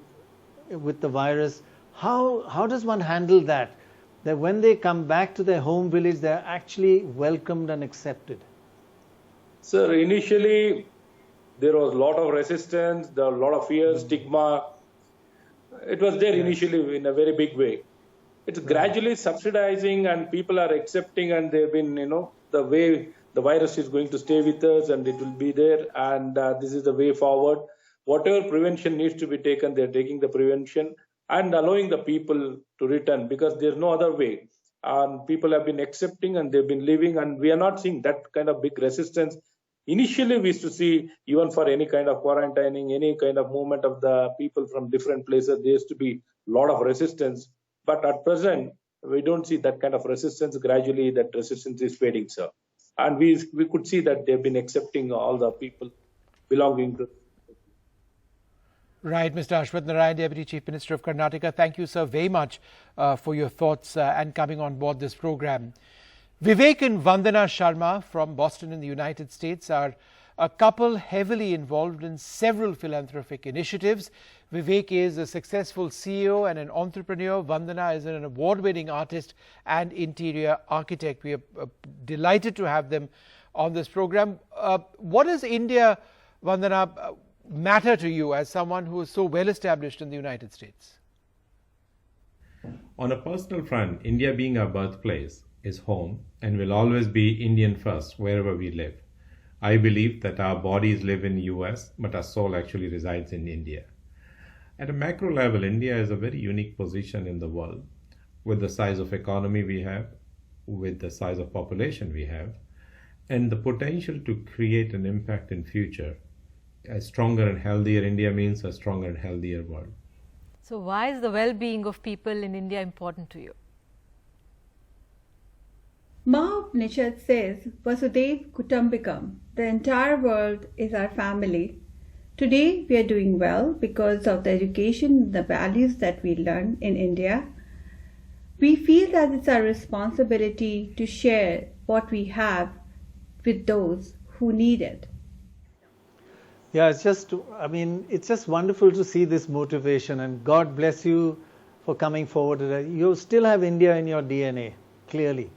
Speaker 4: the virus. How does one handle that? That when they come back to their home village, they're actually welcomed and accepted.
Speaker 21: Sir, initially there was a lot of resistance, there was a lot of fear, stigma. It was there initially in a very big way. It's gradually subsidizing and people are accepting, and they've been, the way the virus is going to stay with us and it will be there, and this is the way forward. Whatever prevention needs to be taken, they're taking the prevention and allowing the people to return, because there's no other way. People have been accepting and they've been living, and we are not seeing that kind of big resistance. Initially, we used to see, even for any kind of quarantining, any kind of movement of the people from different places, there used to be a lot of resistance. But at present, we don't see that kind of resistance. Gradually, that resistance is fading, sir. And we could see that they've been accepting all the people belonging to.
Speaker 2: Right, Mr. Ashwath Narayan, Deputy Chief Minister of Karnataka. Thank you, sir, very much for your thoughts and coming on board this program. Vivek and Vandana Sharma from Boston in the United States are a couple heavily involved in several philanthropic initiatives. Vivek is a successful CEO and an entrepreneur. Vandana is an award-winning artist and interior architect. We are delighted to have them on this program. What does India, Vandana, matter to you as someone who is so well established in the United States?
Speaker 1: On a personal front, India being our birthplace is home and will always be Indian first wherever we live. I believe that our bodies live in the US, but our soul actually resides in India. At a macro level, India is a very unique position in the world, with the size of economy we have, with the size of population we have, and the potential to create an impact in future. A stronger and healthier India means a stronger and healthier world.
Speaker 3: So why is the well-being of people in India important to you?
Speaker 22: Maha says, Vasudev Kutumbakam, the entire world is our family. Today we are doing well because of the education and the values that we learn in India. We feel that it's our responsibility to share what we have with those who need it.
Speaker 4: Yeah, it's just wonderful to see this motivation, and God bless you for coming forward today. You still have India in your DNA, clearly.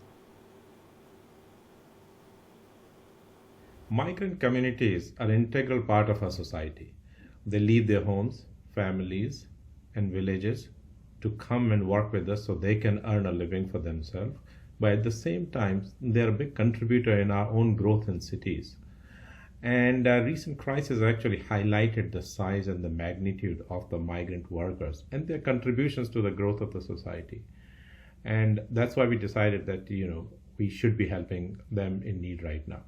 Speaker 1: Migrant communities are an integral part of our society. They leave their homes, families, and villages to come and work with us so they can earn a living for themselves. But at the same time, they're a big contributor in our own growth in cities. And recent crisis actually highlighted the size and the magnitude of the migrant workers and their contributions to the growth of the society. And that's why we decided that, we should be helping them in need right now.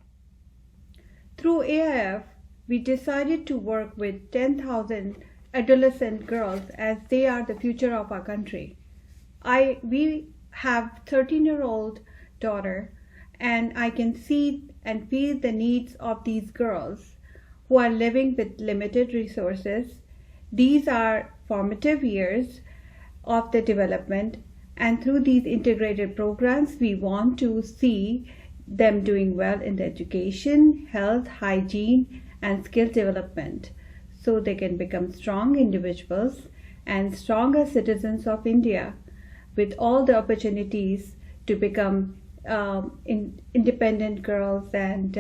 Speaker 22: Through AIF, we decided to work with 10,000 adolescent girls as they are the future of our country. We have a 13-year-old daughter, and I can see and feel the needs of these girls who are living with limited resources. These are formative years of the development, and through these integrated programs, we want to see them doing well in the education, health, hygiene, and skill development, so they can become strong individuals and stronger citizens of India with all the opportunities to become independent girls and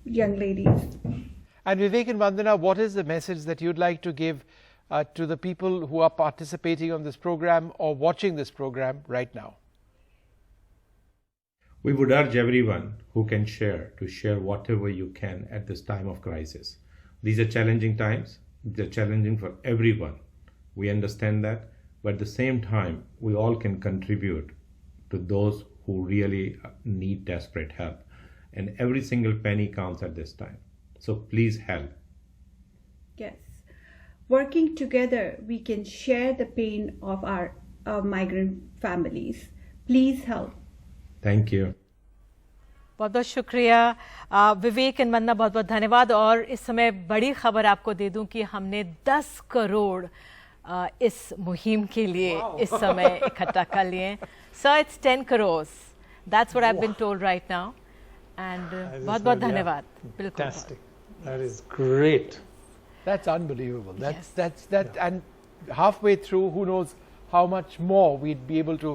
Speaker 22: young ladies.
Speaker 2: And Vivek and Vandana, what is the message that you'd like to give to the people who are participating on this program or watching this program right now?
Speaker 1: We would urge everyone who can share to share whatever you can at this time of crisis. These are challenging times. They're challenging for everyone. We understand that, but at the same time, we all can contribute to those who really need desperate help. And every single penny counts at this time. So please help.
Speaker 22: Yes. Working together, we can share the pain of our migrant families. Please help.
Speaker 1: Thank you.
Speaker 3: बहुत बहुत शुक्रिया विवेक and वंदना, बहुत बहुत धन्यवाद। और इस समय बड़ी खबर आपको दे दूं कि हमने 10 करोड़ इस मुहिम के लिए इस समय इकट्ठा कर लिए। Sir, it's 10 crore, that's what I have been told right now. And बहुत बहुत धन्यवाद। बिल्कुल,
Speaker 2: that is great. That's unbelievable. That's and halfway through, who knows how much more we'd be able to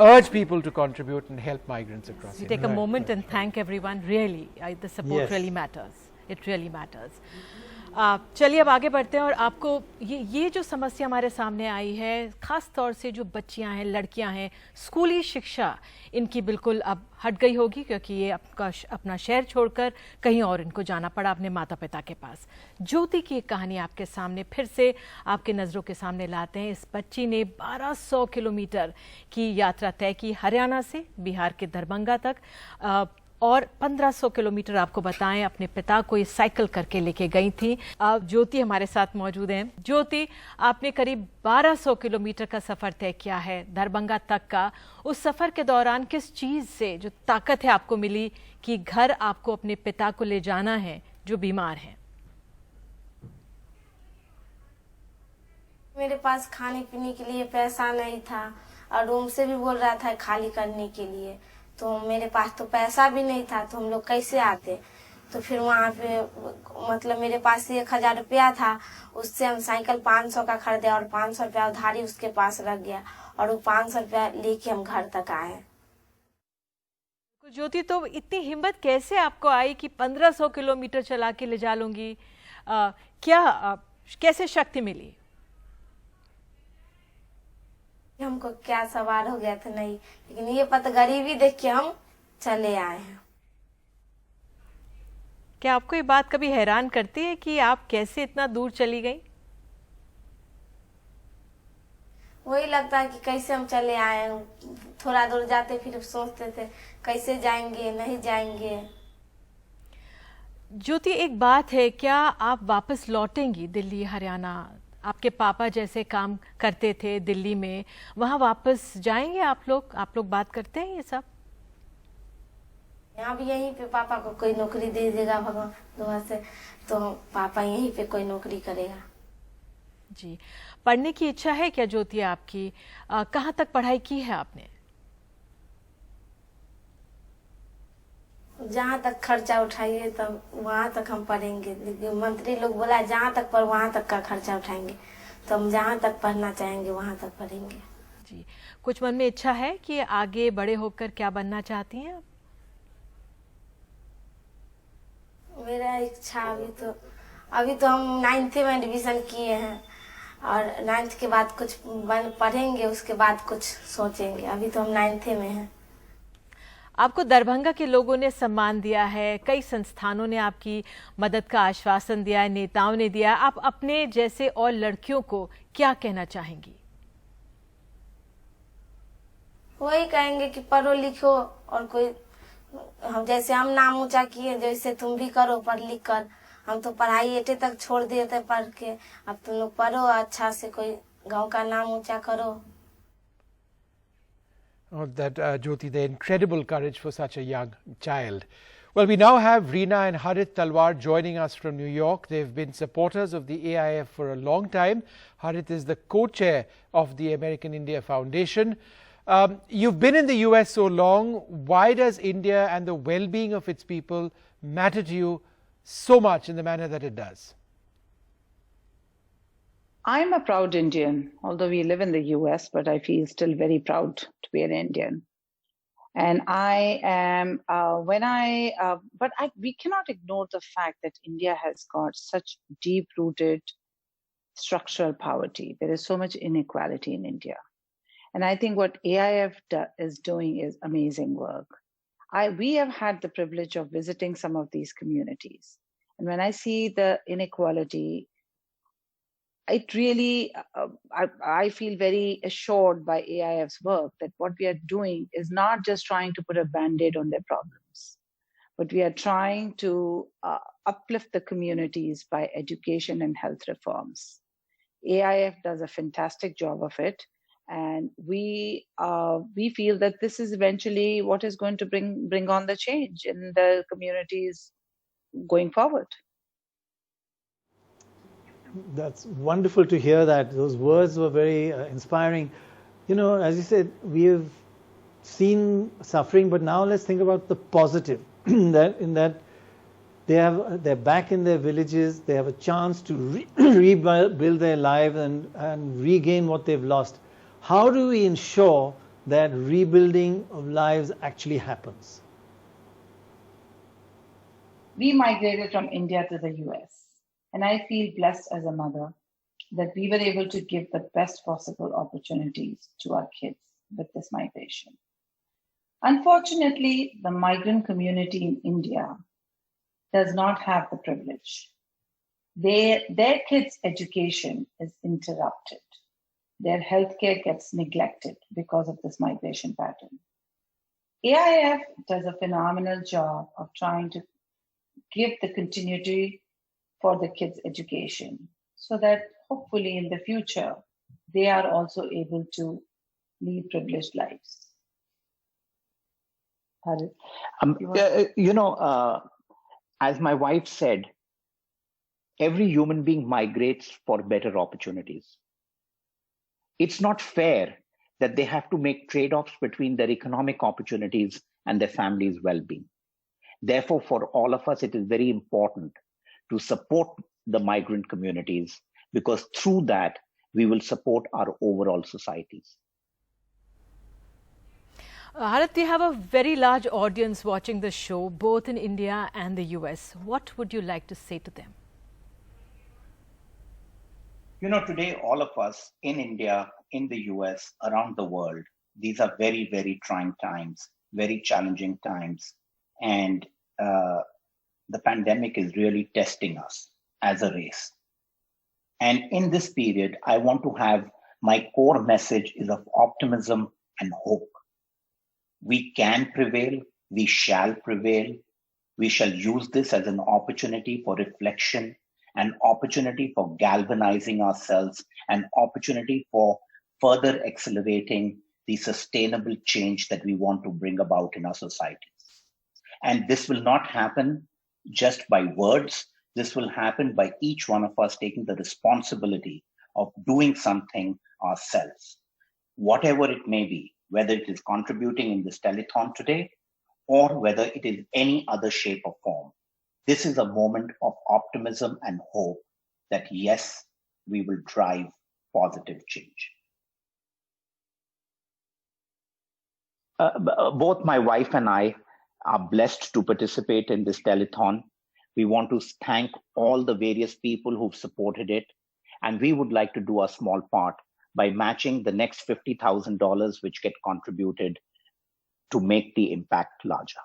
Speaker 2: urge people to contribute and help migrants across.
Speaker 3: We take a moment and thank everyone. Really, the support really matters. It really matters. चलिए अब आगे बढ़ते हैं। और आपको ये जो समस्या हमारे सामने आई है, ख़ास तौर से जो बच्चियां हैं, लड़कियां हैं, स्कूली शिक्षा इनकी बिल्कुल अब हट गई होगी, क्योंकि ये अपना शहर छोड़कर कहीं और इनको जाना पड़ा अपने माता पिता के पास। ज्योति की एक कहानी आपके सामने फिर से आपके नज़रों के सामने लाते हैं। इस बच्ची ने 1200 किलोमीटर की यात्रा तय की, हरियाणा से बिहार के दरभंगा तक, और 1500 किलोमीटर आपको बताएं अपने पिता को ये साइकिल करके लेके गई थी। ज्योति हमारे साथ मौजूद हैं। ज्योति, आपने करीब 1200 किलोमीटर का सफ़र तय किया है दरभंगा तक का। उस सफ़र के दौरान किस चीज़ से जो ताकत है आपको मिली कि घर आपको अपने पिता को ले जाना है जो बीमार हैं?
Speaker 5: मेरे पास खाने पीने के लिए पैसा नहीं था और रूम से भी बोल रहा था खाली करने के लिए, तो मेरे पास तो पैसा भी नहीं था, तो हम लोग कैसे आते। तो फिर वहाँ पे मतलब मेरे पास 1000 रुपया था, उससे हम साइकिल 500 का खरीदे और 500 रुपया उधारी उसके पास रख गया और वो 500 रुपया लेके हम घर तक आए।
Speaker 3: ज्योति, तो इतनी हिम्मत कैसे आपको आई कि 1500 किलोमीटर चला के ले जा लूंगी? कैसे शक्ति मिली?
Speaker 5: हमको क्या सवार हो गया था नहीं, लेकिन ये पता गरीबी देख के हम चले आए हैं।
Speaker 3: क्या आपको ये बात कभी हैरान करती है कि आप कैसे इतना दूर चली गई?
Speaker 5: वही लगता है कि कैसे हम चले आए। थोड़ा दूर जाते फिर सोचते थे कैसे जाएंगे, नहीं जाएंगे।
Speaker 3: ज्योति, एक बात है, क्या आप वापस लौटेंगी दिल्ली, हरियाणा? आपके पापा जैसे काम करते थे दिल्ली में, वहाँ वापस जाएंगे आप लोग बात करते हैं ये सब?
Speaker 5: यहाँ भी यहीं पे पापा को कोई नौकरी दे देगा भगवान दुआ से, तो पापा यहीं पे कोई नौकरी करेगा।
Speaker 3: जी, पढ़ने की इच्छा है क्या ज्योति आपकी? कहाँ तक पढ़ाई की है आपने?
Speaker 5: जहाँ तक खर्चा उठाइए तब वहाँ तक हम पढ़ेंगे। मंत्री लोग बोला जहाँ तक पर वहाँ तक का खर्चा उठाएंगे, तो हम जहाँ तक पढ़ना चाहेंगे वहाँ तक पढ़ेंगे।
Speaker 3: जी, कुछ मन में इच्छा है कि आगे बड़े होकर क्या बनना चाहती हैं आप?
Speaker 5: मेरा इच्छा अभी तो हम 9th में एडमिशन किए हैं और 9th के बाद कुछ पढ़ेंगे, उसके बाद कुछ सोचेंगे। अभी तो हम 9th में हैं।
Speaker 3: आपको दरभंगा के लोगों ने सम्मान दिया है, कई संस्थानों ने आपकी मदद का आश्वासन दिया है, नेताओं ने दिया। आप अपने जैसे और लड़कियों को क्या कहना चाहेंगी?
Speaker 5: वही कहेंगे कि पढ़ो लिखो और कोई हम जैसे हम नाम ऊंचा किए, जैसे तुम भी करो पढ़ लिख कर। हम तो पढ़ाई 8 तक छोड़ दिए थे पढ़ के, अब तुम लोग पढ़ो अच्छा से, कोई गांव का नाम ऊंचा करो।
Speaker 2: Jyoti, the incredible courage for such a young child. Well, we now have Reena and Harit Talwar joining us from New York. They've been supporters of the AIF for a long time. Harit is the co-chair of the American India Foundation. You've been in the US so long. Why does India and the well-being of its people matter to you so much in the manner that it does?
Speaker 6: I'm a proud Indian, although we live in the US, but I feel still very proud to be an Indian. And I am, we cannot ignore the fact that India has got such deep-rooted structural poverty. There is so much inequality in India. And I think what AIF is doing is amazing work. We have had the privilege of visiting some of these communities. And when I see the inequality, it really, I feel very assured by AIF's work that what we are doing is not just trying to put a Band-Aid on their problems, but we are trying to uplift the communities by education and health reforms. AIF does a fantastic job of it, and we feel that this is eventually what is going to bring on the change in the communities going forward.
Speaker 4: That's wonderful to hear that. Those words were very inspiring. You know, as you said, we have seen suffering, but now let's think about the positive. that they're back in their villages, they have a chance to rebuild their lives and regain what they've lost. How do we ensure that rebuilding of lives actually happens?
Speaker 6: We migrated from India to the US, and I feel blessed as a mother that we were able to give the best possible opportunities to our kids with this migration. Unfortunately, the migrant community in India does not have the privilege. Their kids' education is interrupted. Their healthcare gets neglected because of this migration pattern. AIF does a phenomenal job of trying to give the continuity for the kids' education so that hopefully in the future, they are also able to lead privileged lives.
Speaker 8: As my wife said, every human being migrates for better opportunities. It's not fair that they have to make trade-offs between their economic opportunities and their family's well-being. Therefore, for all of us, it is very important to support the migrant communities, because through that, we will support our overall societies.
Speaker 3: Harit, we have a very large audience watching this show, both in India and the US. What would you like to say to them?
Speaker 8: You know, today, all of us in India, in the US, around the world, these are very, very trying times, very challenging times. And the pandemic is really testing us as a race. And in this period, I want to have my core message is of optimism and hope. We can prevail, we shall prevail. We shall use this as an opportunity for reflection, an opportunity for galvanizing ourselves, an opportunity for further accelerating the sustainable change that we want to bring about in our societies. And this will not happen just by words. This will happen by each one of us taking the responsibility of doing something ourselves, whatever it may be, whether it is contributing in this telethon today or whether it is any other shape or form. This is a moment of optimism and hope that yes, we will drive positive change. Both my wife and I are blessed to participate in this telethon. We want to thank all the various people who've supported it. And we would like to do a small part by matching the next $50,000 which get contributed to make the impact larger.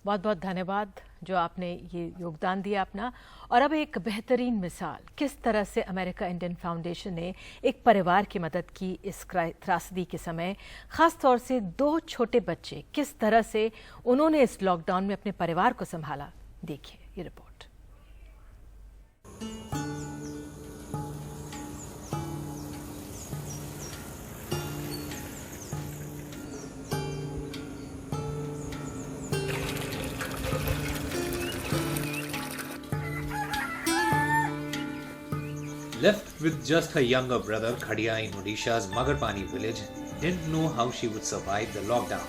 Speaker 3: बहुत बहुत धन्यवाद जो आपने ये योगदान दिया अपना। और अब एक बेहतरीन मिसाल किस तरह से अमेरिका इंडियन फाउंडेशन ने एक परिवार की मदद की इस त्रासदी के समय, खास तौर से 2 छोटे बच्चे किस तरह से उन्होंने इस लॉकडाउन में अपने परिवार को संभाला। देखिए ये report.
Speaker 9: Left with just her younger brother, Khadiya in Odisha's Magarpani village, didn't know how she would survive the lockdown.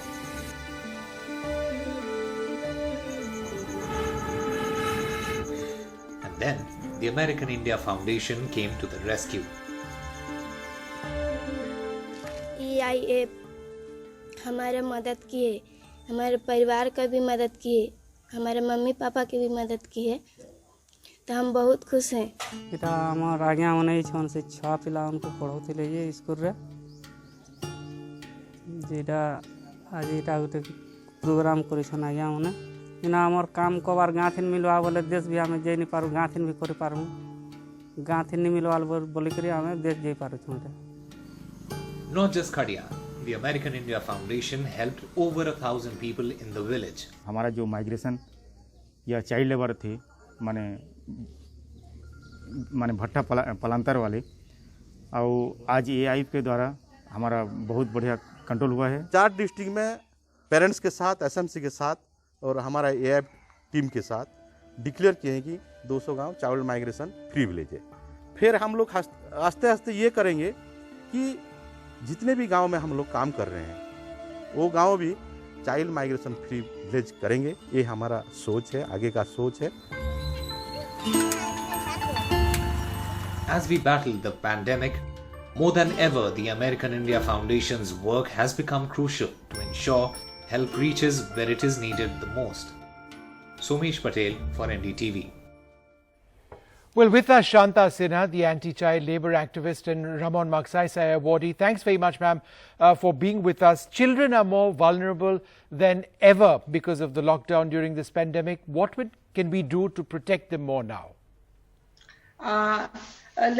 Speaker 9: And then, the American India Foundation came to the rescue.
Speaker 5: EIF हमारे मदद किए, हमारे परिवार का भी मदद किए, हमारे मम्मी पापा की भी मदद की है, तो हम बहुत खुश हैं।
Speaker 23: इटा हमार आज्ञा होने छन से 6 पिला उनको पढ़ौथिले ये स्कूल रे जेटा आज इटा गुटे प्रोग्राम करि छन आज्ञा होने इना हमर काम कबार गाथिन मिलवा बोले देश भी हमें जे नि पारु गाथिन भी करि पारु गाथिन नि मिलवा बोले करी हमें देश जे पारु छन।
Speaker 9: Not just Khadiya, the American India Foundation helped over 1,000 people in the village.
Speaker 7: हमारा जो माइग्रेशन या चाइल्ड लेबर थे माने भट्टा पलांतर वाले और आज एआई के द्वारा हमारा बहुत बढ़िया कंट्रोल हुआ है।
Speaker 10: 4 डिस्ट्रिक्ट में पेरेंट्स के साथ, एसएमसी के साथ और हमारा एआई टीम के साथ डिक्लेयर किए हैं कि 200 गांव चाइल्ड माइग्रेशन फ्री विलेज है। फिर हम लोग आस्ते आस्ते ये करेंगे कि जितने भी गांव में हम लोग काम कर रहे हैं वो गांव भी चाइल्ड माइग्रेशन फ्री विलेज करेंगे। ये हमारा सोच है, आगे का सोच है।
Speaker 9: As we battle the pandemic, more than ever, the American India Foundation's work has become crucial to ensure help reaches where it is needed the most. Somesh Patel for NDTV.
Speaker 2: Well, with us, Shanta Sinha, the anti-child labour activist and Ramon Magsaysay awardee. Thanks very much, ma'am, for being with us. Children are more vulnerable than ever because of the lockdown during this pandemic. What can we do to protect them more now?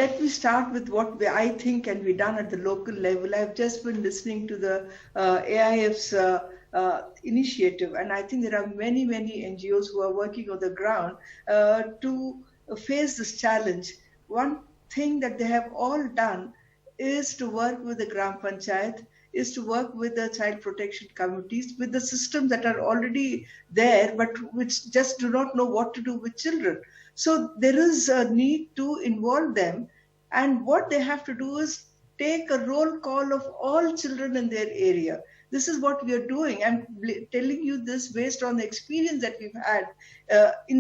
Speaker 11: Let me start with what I think can be done at the local level. I've just been listening to the AIF's initiative, and I think there are many NGOs who are working on the ground to face this challenge. One thing that they have all done is to work with the Gram Panchayat, is to work with the child protection committees, with the systems that are already there, but which just do not know what to do with children. So there is a need to involve them, and what they have to do is take a roll call of all children in their area. This is what we are doing. I'm telling you this based on the experience that we've had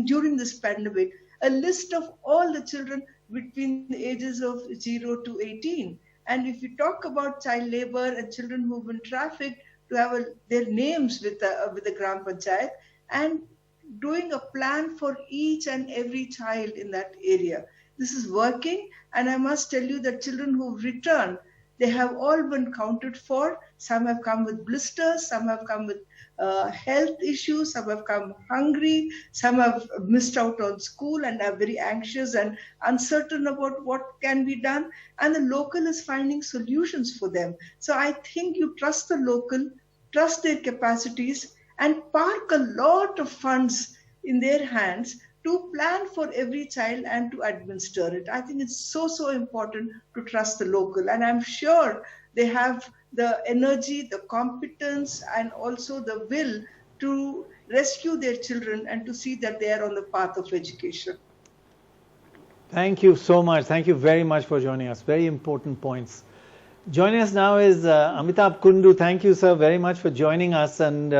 Speaker 11: during this pandemic. A list of all the children between the ages of 0 to 18. And if you talk about child labor and children who've been trafficked, to have their names with the Gram Panchayat, and doing a plan for each and every child in that area. This is working, and I must tell you that children who've returned, they have all been counted for. Some have come with blisters, some have come with health issues, some have come hungry, some have missed out on school and are very anxious and uncertain about what can be done, and the local is finding solutions for them. So I think you trust the local, trust their capacities, and park a lot of funds in their hands to plan for every child and to administer it. I think it's so important to trust the local, and I'm sure they have the energy, the competence, and also the will to rescue their children and to see that they are on the path of education.
Speaker 4: Thank you so much. Thank you very much for joining us. Very important points. Joining us now is Amitabh Kundu. Thank you, sir, very much for joining us. And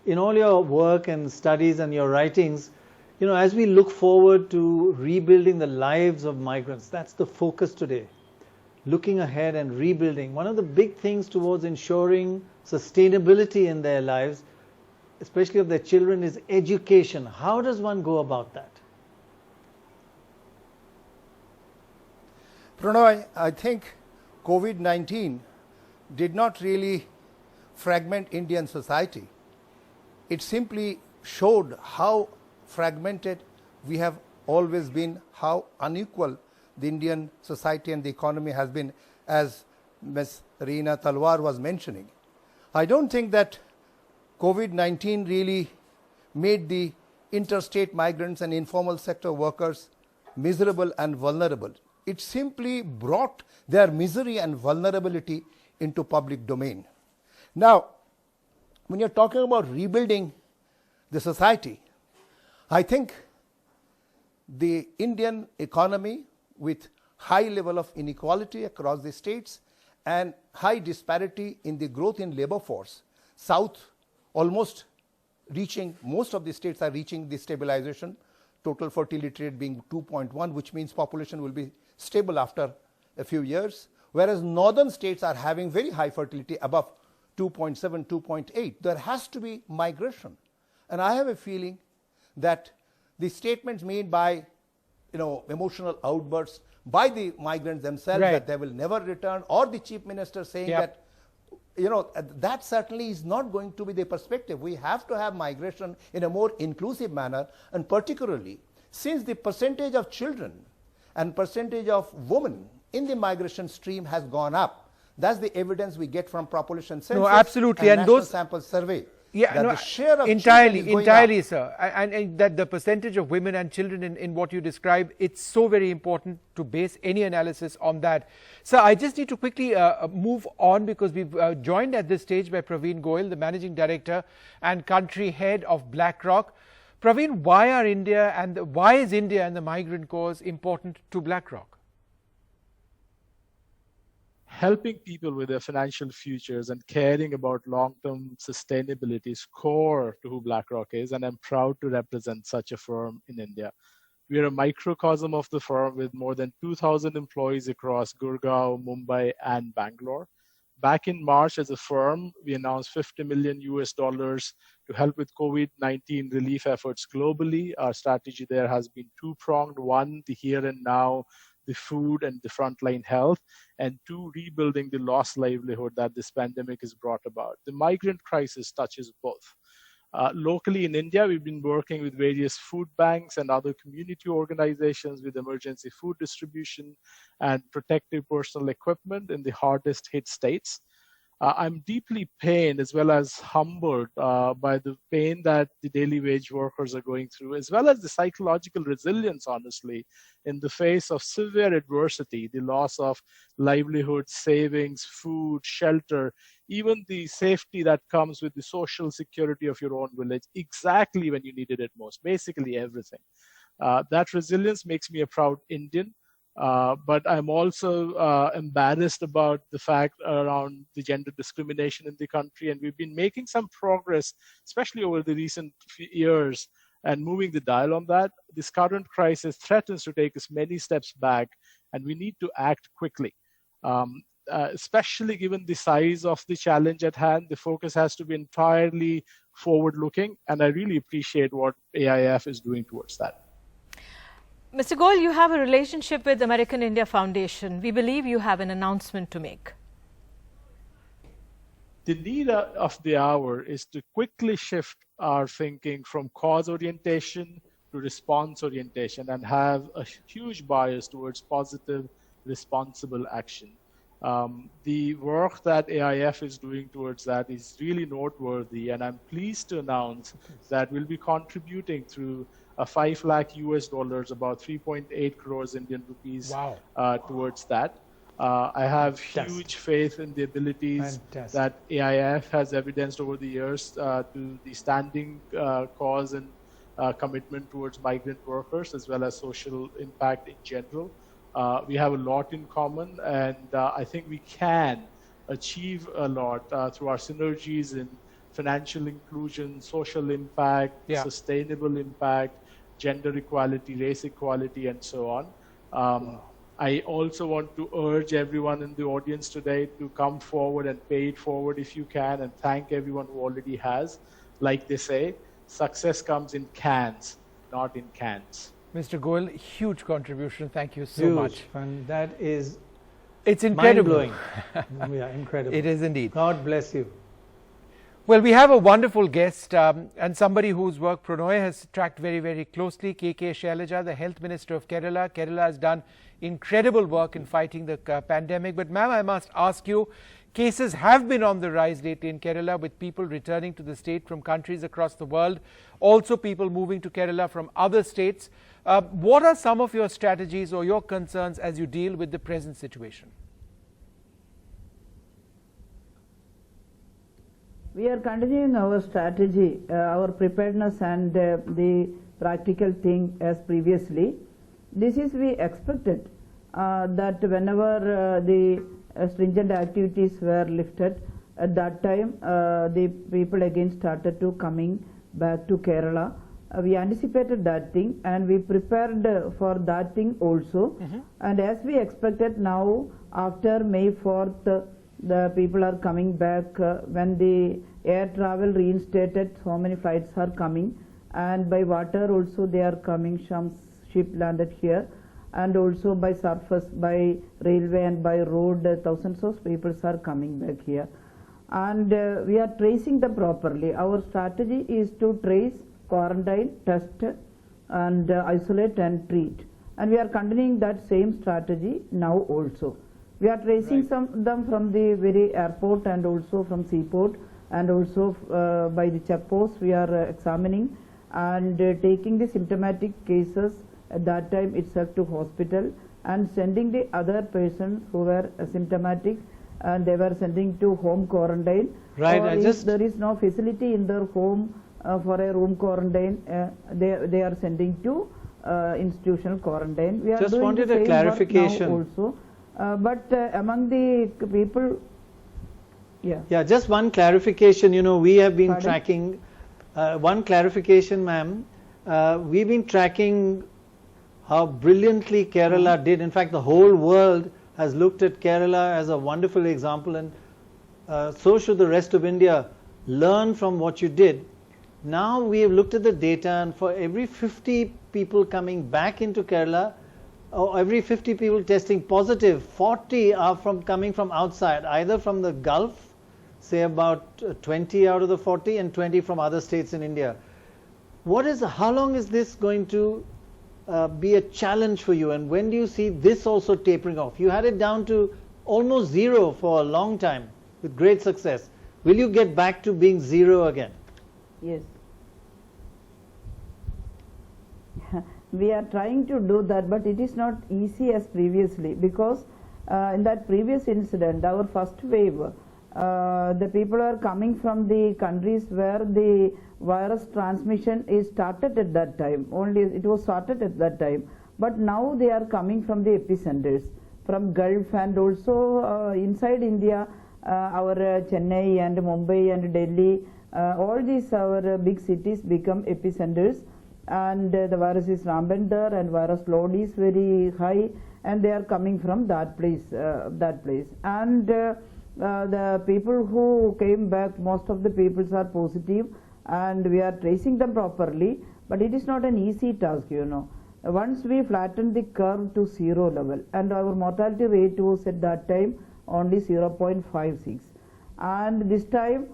Speaker 4: in all your work and studies and your writings, you know, as we look forward to rebuilding the lives of migrants, that's the focus today. Looking ahead and rebuilding. One of the big things towards ensuring sustainability in their lives, especially of their children, is education. How does one go about that?
Speaker 24: Pranay, I think COVID-19 did not really fragment Indian society. It simply showed how fragmented we have always been, how unequal the Indian society and the economy has been, as Ms. Reena Talwar was mentioning. I don't think that COVID-19 really made the interstate migrants and informal sector workers miserable and vulnerable. It simply brought their misery and vulnerability into public domain. Now, when you're talking about rebuilding the society, I think the Indian economy, with high level of inequality across the states and high disparity in the growth in labor force, South almost reaching, most of the states are reaching the stabilization, total fertility rate being 2.1, which means population will be stable after a few years, whereas northern states are having very high fertility, above 2.7, 2.8. There has to be migration. And I have a feeling that the statements made by, emotional outbursts by the migrants themselves, right, that they will never return, or the chief minister saying that, that certainly is not going to be the perspective. We have to have migration in a more inclusive manner, and particularly since the percentage of children and percentage of women in the migration stream has gone up, That's the evidence we get from population census.
Speaker 2: No, absolutely,
Speaker 24: and
Speaker 2: and
Speaker 24: national
Speaker 2: those
Speaker 24: sample survey.
Speaker 2: Yeah,
Speaker 24: that
Speaker 2: no,
Speaker 24: the share of
Speaker 2: entirely, sir, and that the percentage of women and children in what you describe, it's so very important to base any analysis on that. Sir, I just need to quickly move on because we've joined at this stage by Praveen Goyal, the Managing Director and Country Head of BlackRock. Praveen, why is India and the migrant cause important to BlackRock?
Speaker 12: Helping people with their financial futures and caring about long-term sustainability is core to who BlackRock is, and I'm proud to represent such a firm in India. We are a microcosm of the firm with more than 2,000 employees across Gurgaon, Mumbai, and Bangalore. Back in March, as a firm, we announced $50 million to help with COVID-19 relief efforts globally. Our strategy there has been two-pronged. One, the here and now, the food and the frontline health, and two, rebuilding the lost livelihood that this pandemic has brought about. The migrant crisis touches both. Locally in India, we've been working with various food banks and other community organizations with emergency food distribution and protective personal equipment in the hardest hit states. I'm deeply pained as well as humbled by the pain that the daily wage workers are going through, as well as the psychological resilience, honestly, in the face of severe adversity, the loss of livelihood, savings, food, shelter, even the safety that comes with the social security of your own village, exactly when you needed it most, basically everything. That resilience makes me a proud Indian. But I'm also embarrassed about the fact around the gender discrimination in the country. And we've been making some progress, especially over the recent few years, and moving the dial on that. This current crisis threatens to take us many steps back, and we need to act quickly. Especially given the size of the challenge at hand, the focus has to be entirely forward-looking, and I really appreciate what AIF is doing towards that.
Speaker 3: Mr. Goyal, you have a relationship with American India Foundation. We believe you have an announcement to make.
Speaker 12: The need of the hour is to quickly shift our thinking from cause orientation to response orientation and have a huge bias towards positive, responsible action. The work that AIF is doing towards that is really noteworthy, and I'm pleased to announce that we'll be contributing through $5 lakh, about 3.8 crores Indian rupees towards that. I have huge faith in the abilities that AIF has evidenced over the years to the standing cause and commitment towards migrant workers as well as social impact in general. We have a lot in common, and I think we can achieve a lot through our synergies in financial inclusion, social impact, sustainable impact, gender equality, race equality, and so on. I also want to urge everyone in the audience today to come forward and pay it forward if you can, and thank everyone who already has. Like they say, success comes in cans, not in cans.
Speaker 2: Mr. Goyal, huge contribution. Thank you so much.
Speaker 4: And that is
Speaker 2: incredible.
Speaker 4: Mind-blowing. Yeah, incredible.
Speaker 2: It is indeed.
Speaker 4: God bless you.
Speaker 2: Well, we have a wonderful guest and somebody whose work Prannoy has tracked very, very closely, KK Shailaja, the Health Minister of Kerala. Kerala has done incredible work in fighting the pandemic. But ma'am, I must ask you, cases have been on the rise lately in Kerala with people returning to the state from countries across the world, also people moving to Kerala from other states. What are some of your strategies or your concerns as you deal with the present situation?
Speaker 13: We are continuing our strategy, our preparedness and the practical thing as previously. This is we expected that whenever the stringent activities were lifted, at that time the people again started to coming back to Kerala. We anticipated that thing and we prepared for that thing also. And as we expected now, after May 4th, the people are coming back. When the air travel reinstated, so many flights are coming, and by water also they are coming. Some ship landed here, and also by surface, by railway and by road, thousands of people are coming back here. And we are tracing them properly. Our strategy is to trace, quarantine, test, and isolate and treat. And we are continuing that same strategy now also. We are tracing them from the very airport and also from seaport, and also by the checkposts we are examining and taking the symptomatic cases at that time itself to hospital and sending the other persons who were asymptomatic, and they were sending to home quarantine.
Speaker 4: Right,
Speaker 13: or if there is no facility in their home for a room quarantine, they are sending to institutional quarantine. We are
Speaker 4: just
Speaker 13: doing
Speaker 4: wanted
Speaker 13: the
Speaker 4: a
Speaker 13: same
Speaker 4: clarification
Speaker 13: work now also. But among the people,
Speaker 4: yeah, just one clarification. You know, we have been
Speaker 13: Pardon?
Speaker 4: tracking. One clarification, ma'am. We've been tracking how brilliantly Kerala did. In fact, the whole world has looked at Kerala as a wonderful example, and so should the rest of India learn from what you did. Now we have looked at the data, and for every 50 people coming back into Kerala, or every 50 people testing positive, 40 are coming from outside, either from the Gulf, say about 20 out of the 40, and 20 from other states in India. How long is this going to be a challenge for you, and when do you see this also tapering off? You had it down to almost zero for a long time with great success. Will you get back to being zero again?
Speaker 13: Yes. We are trying to do that, but it is not easy as previously, because in that previous incident, our first wave, the people are coming from the countries where the virus transmission is started at that time. Only it was started at that time. But now they are coming from the epicenters, from Gulf, and also inside India, our Chennai and Mumbai and Delhi, all these our big cities become epicenters, and the virus is rampant there, and virus load is very high, and they are coming from that place. And the people who came back, most of the people are positive, and we are tracing them properly, but it is not an easy task, you know. Once we flatten the curve to zero level, and our mortality rate was at that time only 0.56, and this time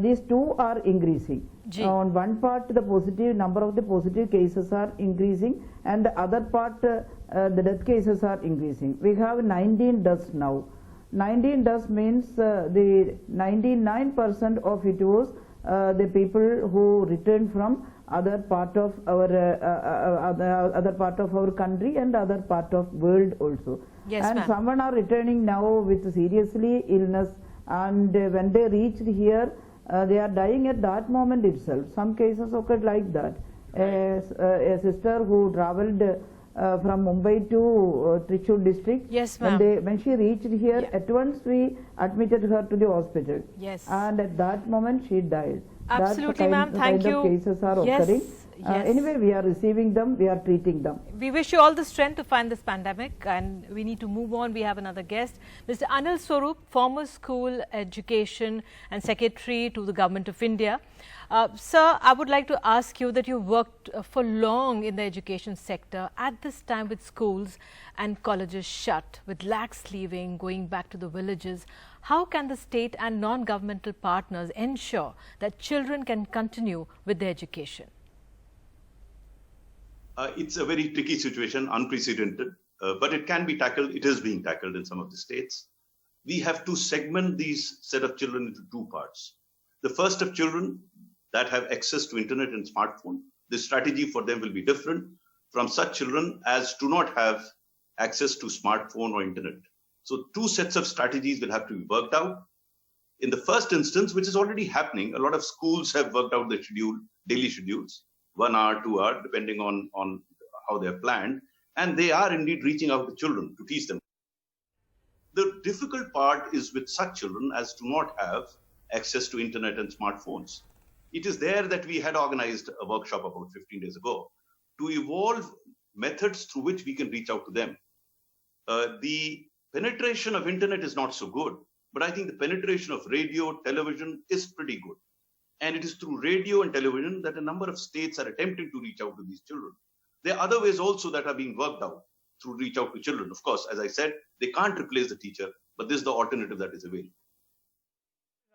Speaker 13: these two are increasing. On one part, the positive number of the positive cases are increasing, and the other part, the death cases are increasing. We have 19 deaths now. 19 deaths means the 99% of it was the people who returned from other part of our other part of our country and other part of world also.
Speaker 3: Yes,
Speaker 13: and someone are returning now with seriously illness, and when they reached here, they are dying at that moment itself. Some cases occurred like that. A sister who travelled from Mumbai to Trichy district.
Speaker 3: Yes, ma'am.
Speaker 13: When she reached here, at once we admitted her to the hospital.
Speaker 3: Yes.
Speaker 13: And at that moment she died.
Speaker 3: Absolutely, ma'am. Thank you.
Speaker 13: Kind of cases are occurring. Anyway, we are receiving them, we are treating them.
Speaker 3: We wish you all the strength to find this pandemic, and we need to move on. We have another guest, Mr. Anil Swarup, former school education and secretary to the Government of India. Sir, I would like to ask you that you worked for long in the education sector at this time with schools and colleges shut, with lakhs leaving, going back to the villages. How can the state and non-governmental partners ensure that children can continue with their education?
Speaker 14: It's a very tricky situation, unprecedented, but it can be tackled. It is being tackled in some of the states. We have to segment these set of children into two parts. The first of children that have access to internet and smartphone, the strategy for them will be different from such children as do not have access to smartphone or internet. So two sets of strategies will have to be worked out. In the first instance, which is already happening, a lot of schools have worked out the schedule, daily schedules, 1 hour, 2 hours, depending on how they're planned. And they are indeed reaching out to children to teach them. The difficult part is with such children as do not have access to internet and smartphones. It is there that we had organized a workshop about 15 days ago to evolve methods through which we can reach out to them. The penetration of internet is not so good, but I think the penetration of radio, television is pretty good. And it is through radio and television that a number of states are attempting to reach out to these children. There are other ways also that are being worked out through reach out to children. Of course, as I said, they can't replace the teacher, but this is the alternative that is available.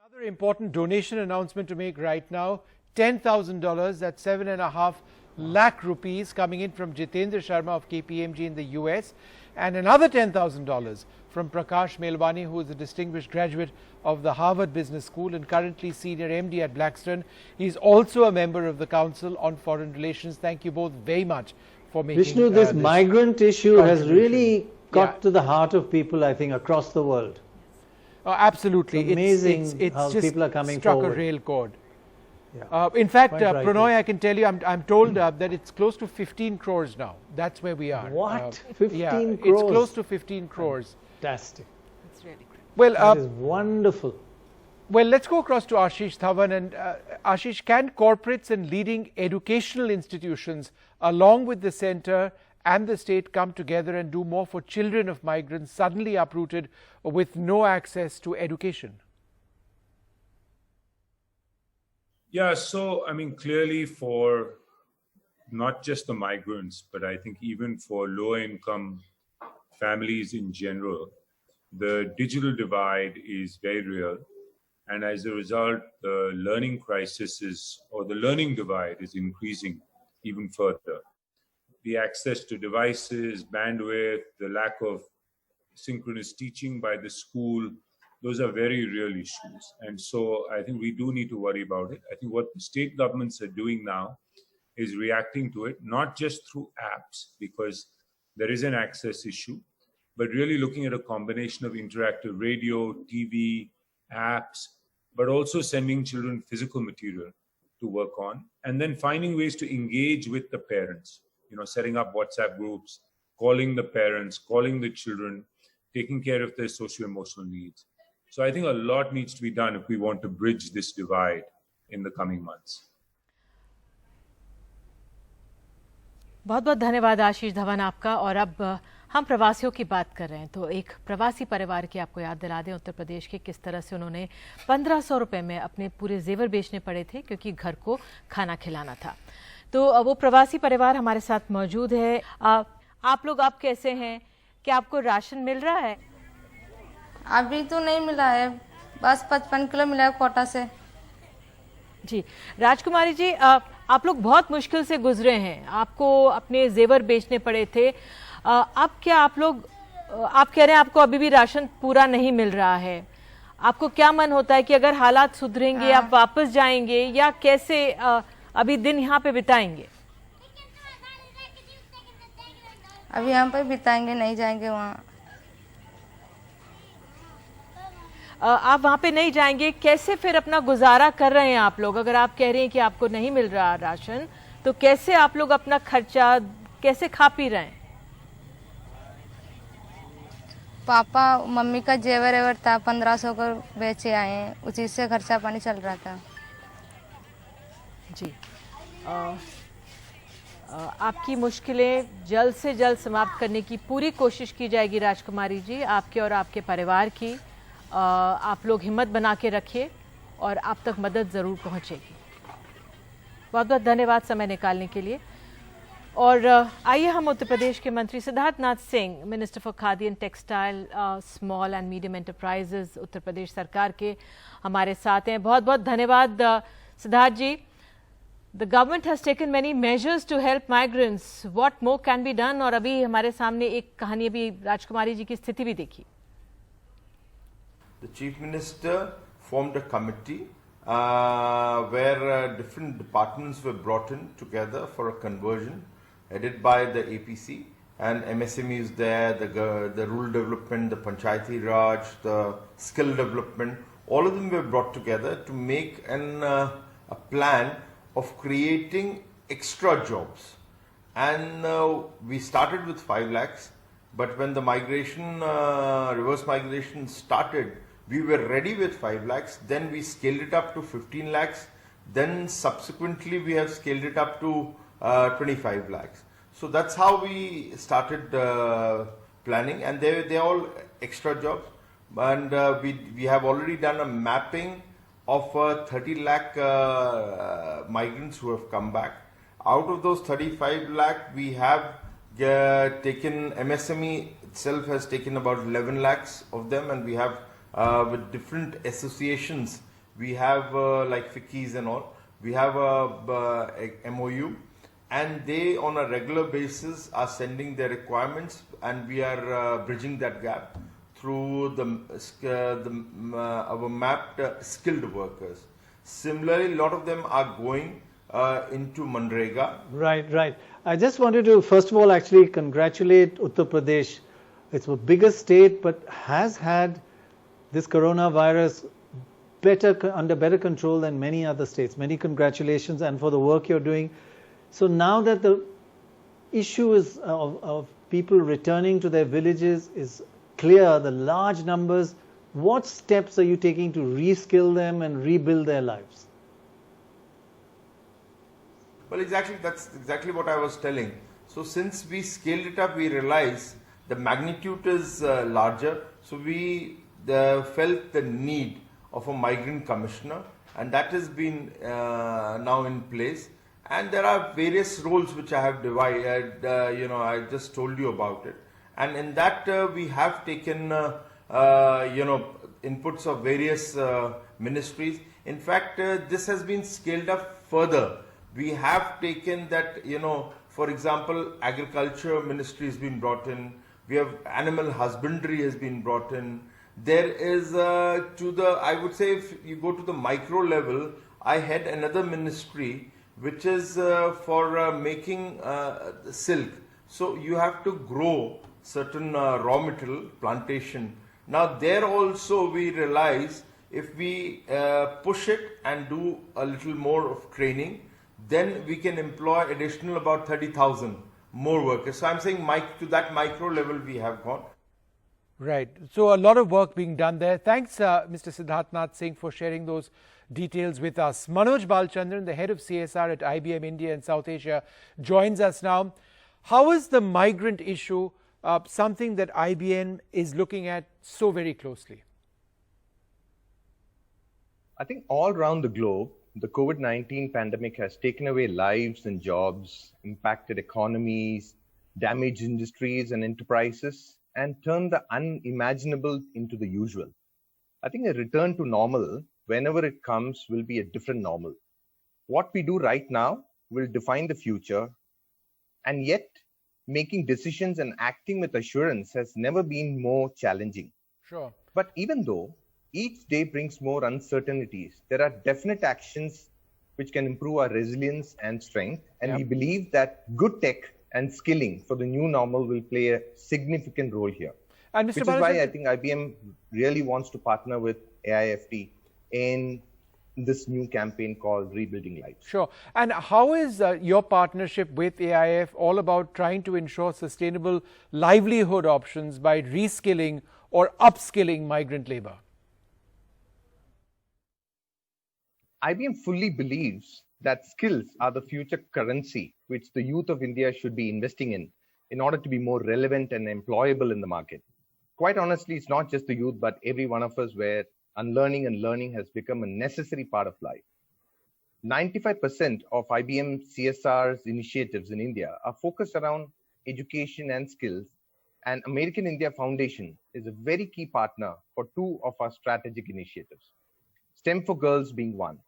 Speaker 2: Another important donation announcement to make right now, $10,000, that's 7.5 lakh rupees coming in from Jitendra Sharma of KPMG in the US. and another $10,000 from Prakash Melwani, who is a distinguished graduate of the Harvard Business School and currently senior MD at Blackstone. He is also a member of the Council on Foreign Relations. Thank you both very much for making
Speaker 4: Vishnu, this migrant issue has really got to the heart of people, I think, across the world.
Speaker 2: Oh, absolutely.
Speaker 4: It's amazing
Speaker 2: it's
Speaker 4: how
Speaker 2: just
Speaker 4: people are coming
Speaker 2: struck
Speaker 4: forward.
Speaker 2: a real chord.
Speaker 4: Yeah.
Speaker 2: In fact,
Speaker 4: Quite rightly.
Speaker 2: Pranoy, I can tell you, I'm told that it's close to 15 crores now. That's where we are.
Speaker 4: What? 15
Speaker 2: yeah,
Speaker 4: crores?
Speaker 2: It's close to 15 crores.
Speaker 4: Fantastic.
Speaker 3: That's really great.
Speaker 2: Well,
Speaker 4: that is wonderful.
Speaker 2: Well, let's go across to Ashish Dhawan. And Ashish, can corporates and leading educational institutions, along with the centre and the state, come together and do more for children of migrants suddenly uprooted with no access to education?
Speaker 15: Yeah, so I mean, clearly for not just the migrants, but I think even for low-income families in general, the digital divide is very real. And as a result, the learning crisis or the learning divide is increasing even further. The access to devices, bandwidth, the lack of synchronous teaching by the school, those are very real issues. And so I think we do need to worry about it. I think what the state governments are doing now is reacting to it, not just through apps, because there is an access issue, but really looking at a combination of interactive radio, TV, apps, but also sending children physical material to work on, and then finding ways to engage with the parents, setting up WhatsApp groups, calling the parents, calling the children, taking care of their socio-emotional needs. So I think a lot needs to be done if we want to bridge this divide in the coming months.
Speaker 3: बहुत बहुत धन्यवाद आशीष धवन आपका। और अब हम प्रवासियों की बात कर रहे हैं, तो एक प्रवासी परिवार की आपको याद दिला दें उत्तर प्रदेश के, किस तरह से उन्होंने 1500 रुपए में अपने पूरे जेवर बेचने पड़े थे क्योंकि घर को खाना खिलाना था। तो वो प्रवासी परिवार हमारे साथ मौजूद है। आप लोग आप कैसे हैं? क्या आपको राशन मिल रहा है?
Speaker 5: अभी तो नहीं मिला है, बस 55 किलो मिला है कोटा से।
Speaker 3: जी राजकुमारी जी, आप लोग बहुत मुश्किल से गुजरे हैं, आपको अपने जेवर बेचने पड़े थे। अब क्या आप कह रहे हैं आपको अभी भी राशन पूरा नहीं मिल रहा है, आपको क्या मन होता है कि अगर हालात सुधरेंगे आप वापस जाएंगे या कैसे अभी दिन यहाँ पे बिताएंगे?
Speaker 5: अभी यहाँ पे बिताएंगे, नहीं जाएंगे वहाँ।
Speaker 3: आप वहाँ पे नहीं जाएंगे, कैसे फिर अपना गुजारा कर रहे हैं आप लोग? अगर आप कह रहे हैं कि आपको नहीं मिल रहा राशन, तो कैसे आप लोग अपना खर्चा कैसे खा पी रहे हैं?
Speaker 5: पापा मम्मी का जेवर एवर था, 1500 को बेचे आए हैं, उसी से खर्चा पानी चल रहा था।
Speaker 3: जी आपकी मुश्किलें जल्द से जल्द समाप्त करने की पूरी कोशिश की जाएगी राजकुमारी जी, आपके और आपके परिवार की। आप लोग हिम्मत बना के रखिए और आप तक मदद ज़रूर पहुंचेगी। बहुत बहुत धन्यवाद समय निकालने के लिए। और आइए हम उत्तर प्रदेश के मंत्री Siddharth Nath Singh, minister for Khadi and textile, small and medium enterprises, Uttar Pradesh सरकार के हमारे साथ हैं। बहुत बहुत धन्यवाद सिद्धार्थ जी। The government has taken many measures to help migrants. What more can be done? और अभी हमारे सामने एक कहानी अभी राजकुमारी जी की स्थिति भी देखी।
Speaker 16: The Chief Minister formed a committee where different departments were brought in together for a conversion, headed by the APC, and MSME is there, the rural development, the Panchayati Raj, the skill development. All of them were brought together to make a plan of creating extra jobs. And we started with 5 lakhs, but when the migration, reverse migration started, we were ready with 5 lakhs, then we scaled it up to 15 lakhs, then subsequently we have scaled it up to 25 lakhs. So that's how we started planning, and they're all extra jobs. And we have already done a mapping of 30 lakh migrants who have come back. Out of those 35 lakh, we have taken, MSME itself has taken about 11 lakhs of them, and we have with different associations, we have like FICCIs and all, we have a MOU, and they on a regular basis are sending their requirements, and we are bridging that gap through our mapped skilled workers. Similarly, a lot of them are going into Manrega.
Speaker 4: Right. I just wanted to first of all actually congratulate Uttar Pradesh. It's the biggest state but has had this coronavirus under better control than many other states. Many congratulations, and for the work you're doing. So now that the issue is of people returning to their villages is clear, the large numbers, what steps are you taking to reskill them and rebuild their lives?
Speaker 16: Well, that's exactly what I was telling. So since we scaled it up, we realized the magnitude is larger. So we felt the need of a migrant commissioner, and that has been now in place. And there are various roles which I have divided, I just told you about it. And in that we have taken, inputs of various ministries. In fact, this has been scaled up further. We have taken that, for example, agriculture ministry has been brought in. We have animal husbandry has been brought in. There is I would say if you go to the micro level, I had another ministry which is for making silk. So you have to grow certain raw material plantation. Now there also we realize if we push it and do a little more of training, then we can employ additional about 30,000 more workers. So I'm saying to that micro level we have gone.
Speaker 2: Right. So a lot of work being done there. Thanks, Mr. Siddharthnath Singh, for sharing those details with us. Manoj Balchandran, the head of CSR at IBM India and South Asia, joins us now. How is the migrant issue something that IBM is looking at so very closely?
Speaker 17: I think all around the globe, the COVID-19 pandemic has taken away lives and jobs, impacted economies, damaged industries and enterprises, and turned the unimaginable into the usual. I think a return to normal, whenever it comes, will be a different normal. What we do right now will define the future, and yet making decisions and acting with assurance has never been more challenging.
Speaker 2: Sure.
Speaker 17: But even though each day brings more uncertainties, there are definite actions which can improve our resilience and strength, and we believe that good tech and skilling for the new normal will play a significant role here.
Speaker 2: And
Speaker 17: Which is why I think IBM really wants to partner with AIFT in this new campaign called Rebuilding Lives.
Speaker 2: Sure. And how is your partnership with AIF all about trying to ensure sustainable livelihood options by reskilling or upskilling migrant labor?
Speaker 17: IBM fully believes that skills are the future currency which the youth of India should be investing in order to be more relevant and employable in the market. Quite honestly, it's not just the youth, but every one of us where unlearning and learning has become a necessary part of life. 95% of IBM CSR's initiatives in India are focused around education and skills, and American India Foundation is a very key partner for two of our strategic initiatives, STEM for Girls being one.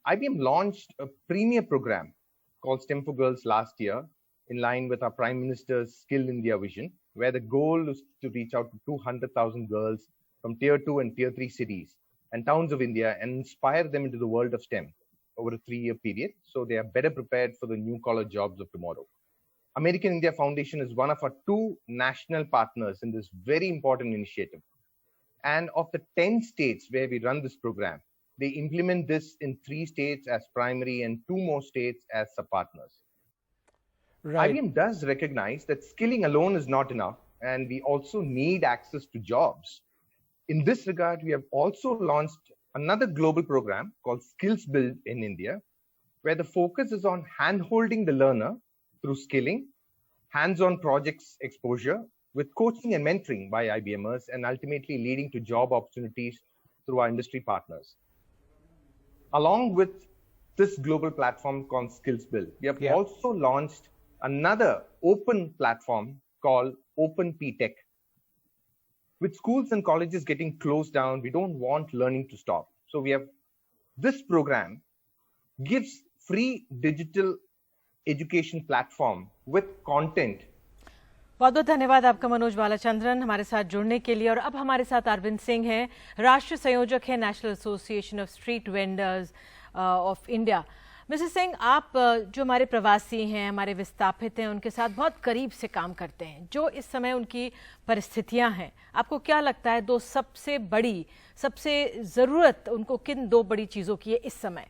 Speaker 17: IBM launched a premier program called STEM for Girls last year in line with our Prime Minister's Skill India vision, where the goal is to reach out to 200,000 girls from Tier 2 and Tier 3 cities and towns of India and inspire them into the world of STEM over a 3-year period so they are better prepared for the new-collar jobs of tomorrow. American India Foundation is one of our 2 national partners in this very important initiative. And of the 10 states where we run this program, they implement this in 3 states as primary and 2 more states as sub-partners.
Speaker 2: Right.
Speaker 17: IBM does recognize that skilling alone is not enough, and we also need access to jobs. In this regard, we have also launched another global program called Skills Build in India, where the focus is on hand-holding the learner through skilling, hands-on projects exposure, with coaching and mentoring by IBMers, and ultimately leading to job opportunities through our industry partners. Along with this global platform called Skills Build, we have also launched another open platform called Open P-Tech. With schools and colleges getting closed down, we don't want learning to stop. So we have this program gives free digital education platform with content.
Speaker 3: बहुत बहुत धन्यवाद आपका मनोज बालाचंद्रन हमारे साथ जुड़ने के लिए। और अब हमारे साथ अरविंद सिंह हैं, राष्ट्रीय संयोजक हैं national association of street vendors of India. Mister Singh, आप जो हमारे प्रवासी हैं, हमारे विस्थापित हैं, उनके साथ बहुत करीब से काम करते हैं, जो इस समय उनकी परिस्थितियां हैं, आपको क्या लगता है सबसे ज़रूरत उनको किन 2 बड़ी चीज़ों की है इस समय?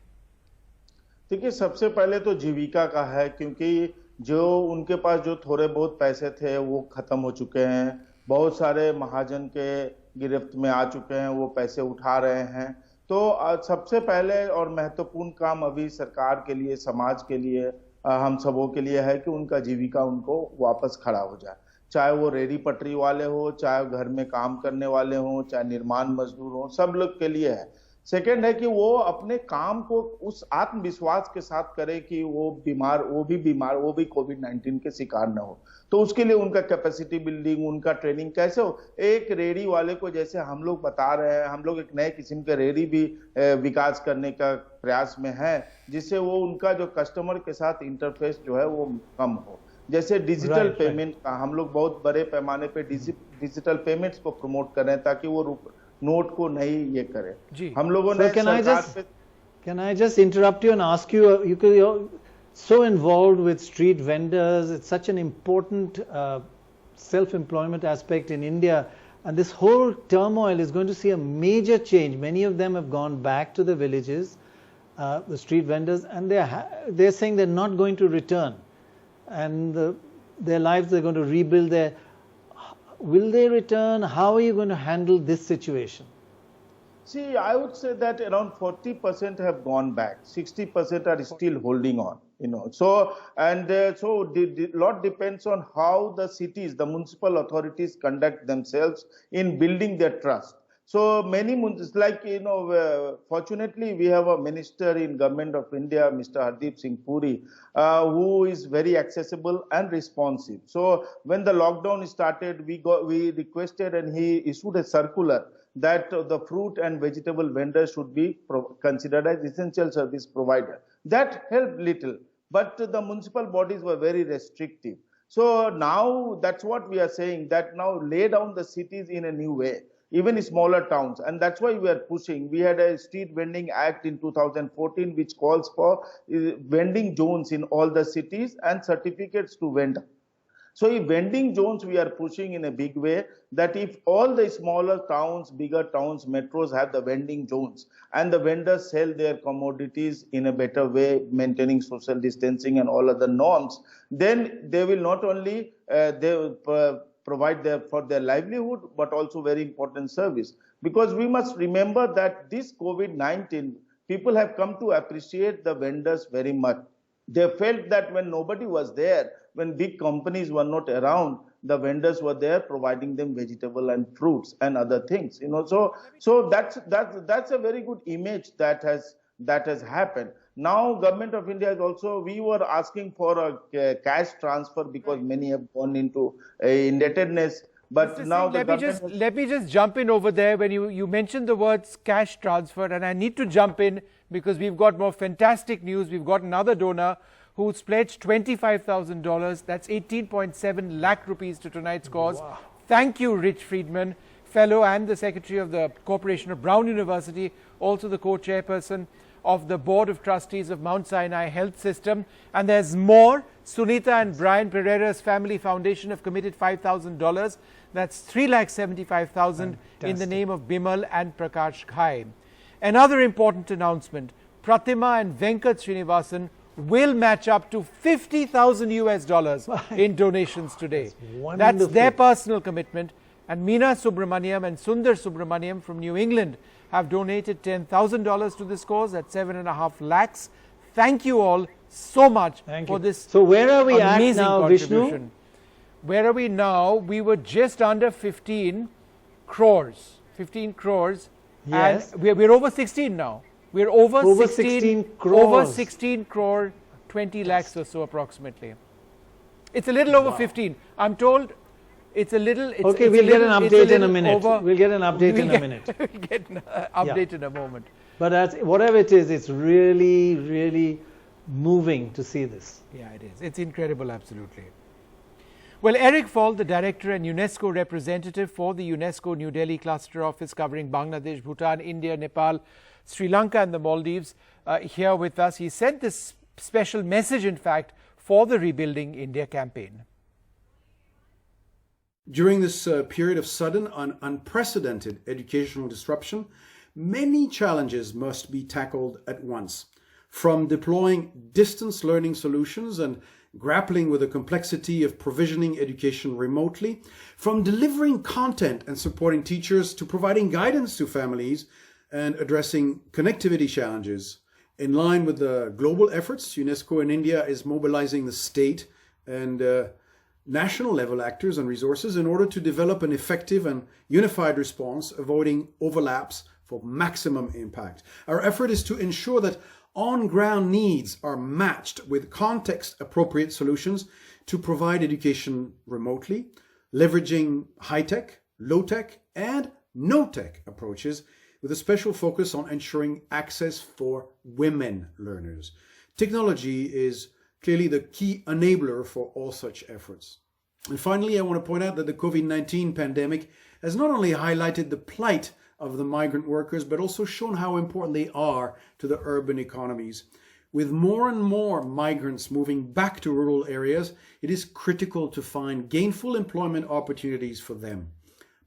Speaker 18: देखिए, सबसे पहले तो जीविका का है, क्योंकि जो उनके पास जो थोड़े बहुत पैसे थे वो खत्म हो चुके हैं। बहुत सारे महाजन के गिरफ्त में आ चुके हैं, वो पैसे उठा रहे हैं। तो सबसे पहले और महत्वपूर्ण काम अभी सरकार के लिए, समाज के लिए, हम सबों के लिए है कि उनका जीविका उनको वापस खड़ा हो जाए। चाहे वो रेडी पटरी वाले हो, चाहे घर में काम करने वाले हो, चाहे निर्माण मजदूर हो, सब लोग के लिए है। सेकेंड है कि वो अपने काम को उस आत्मविश्वास के साथ करे कि वो भी कोविड-19 के शिकार न हो। तो उसके लिए उनका कैपेसिटी बिल्डिंग, उनका ट्रेनिंग कैसे हो। एक रेडी वाले को जैसे हम लोग बता रहे हैं, हम लोग एक नए किस्म के रेडी भी विकास करने का प्रयास में है, जिससे वो उनका जो कस्टमर के साथ इंटरफेस जो है वो कम हो। जैसे डिजिटल पेमेंट का हम लोग बहुत बड़े पैमाने पे डिजिटल पेमेंट्स को प्रमोट कर रहे हैं, ताकि वो नोट को नहीं ये करे। हम लोगों ने
Speaker 4: can I just interrupt you and ask you, you're so involved with street vendors, it's such an important self-employment aspect in India, and this whole turmoil is going to see a major change. Many of them have gone back to the villages, the street vendors, and they're saying they're not going to return, and their lives, they're going to rebuild their. Will they return? How are you going to handle this situation?
Speaker 18: See, I would say that around 40% have gone back. 60% are still holding on. So the lot depends on how the cities, the municipal authorities conduct themselves in building their trust. So many, like, fortunately we have a minister in government of India, Mr. Hardeep Singh Puri, who is very accessible and responsive. So when the lockdown started, we requested and he issued a circular that the fruit and vegetable vendors should be considered as essential service provider. That helped little, but the municipal bodies were very restrictive. So now that's what we are saying, that now lay down the cities in a new way, even smaller towns, and that's why we are pushing. We had a street vending act in 2014 which calls for vending zones in all the cities and certificates to vend. So in vending zones we are pushing in a big way, that if all the smaller towns, bigger towns, metros have the vending zones and the vendors sell their commodities in a better way, maintaining social distancing and all other norms, then they will not only provide for their livelihood, but also very important service. Because we must remember that this COVID-19, people have come to appreciate the vendors very much. They felt that when nobody was there, when big companies were not around, the vendors were there providing them vegetable and fruits and other things. So that's a very good image that has happened. Now, Government of India is also, we were asking for a cash transfer because many have gone into indebtedness. But
Speaker 2: Mr.
Speaker 18: now
Speaker 2: Singh, let me just jump in over there when you mentioned the words cash transfer, and I need to jump in because we've got more fantastic news. We've got another donor who's pledged $25,000. That's 18.7 lakh rupees to tonight's cause. Wow. Thank you, Rich Friedman, fellow and the secretary of the Corporation of Brown University, also the co-chairperson of the Board of Trustees of Mount Sinai Health System. And there's more. Sunita and Brian Pereira's Family Foundation have committed $5,000. That's $3,75,000 in the name of Bimal and Prakash Ghai. Another important announcement, Pratima and Venkat Srinivasan will match up to $50,000 US in donations today. That's their personal commitment. And Meena Subramaniam and Sundar Subramaniam from New England have donated $10,000 to this cause. That's 7.5 lakhs. Thank you all so much for this.
Speaker 4: So where are we at now,
Speaker 2: contribution.
Speaker 4: Vishnu?
Speaker 2: Where are we now? We were just under 15 crores. 15 crores.
Speaker 4: Yes.
Speaker 2: And we're over 16 now. We're over
Speaker 4: 16 crores.
Speaker 2: Over 16 crore, 20 lakhs or so approximately. It's a little over 15. I'm told it's a little.
Speaker 4: Okay, we'll get an update in a minute. We'll get an update in a minute.
Speaker 2: We'll get an update in a moment.
Speaker 4: But whatever it is, it's really, really moving to see this.
Speaker 2: Yeah, it is. It's incredible, absolutely. Well, Eric Fall, the Director and UNESCO representative for the UNESCO New Delhi Cluster Office covering Bangladesh, Bhutan, India, Nepal, Sri Lanka and the Maldives, here with us. He sent this special message, in fact, for the Rebuilding India campaign.
Speaker 19: During this period of sudden and unprecedented educational disruption, many challenges must be tackled at once. From deploying distance learning solutions and grappling with the complexity of provisioning education remotely, from delivering content and supporting teachers to providing guidance to families and addressing connectivity challenges. In line with the global efforts, UNESCO in India is mobilizing the state and national level actors and resources in order to develop an effective and unified response, avoiding overlaps for maximum impact. Our effort is to ensure that on-ground needs are matched with context-appropriate solutions to provide education remotely, leveraging high-tech, low-tech, and no-tech approaches with a special focus on ensuring access for women learners. Technology is clearly the key enabler for all such efforts. And finally, I want to point out that the COVID-19 pandemic has not only highlighted the plight of the migrant workers, but also shown how important they are to the urban economies. With more and more migrants moving back to rural areas, it is critical to find gainful employment opportunities for them.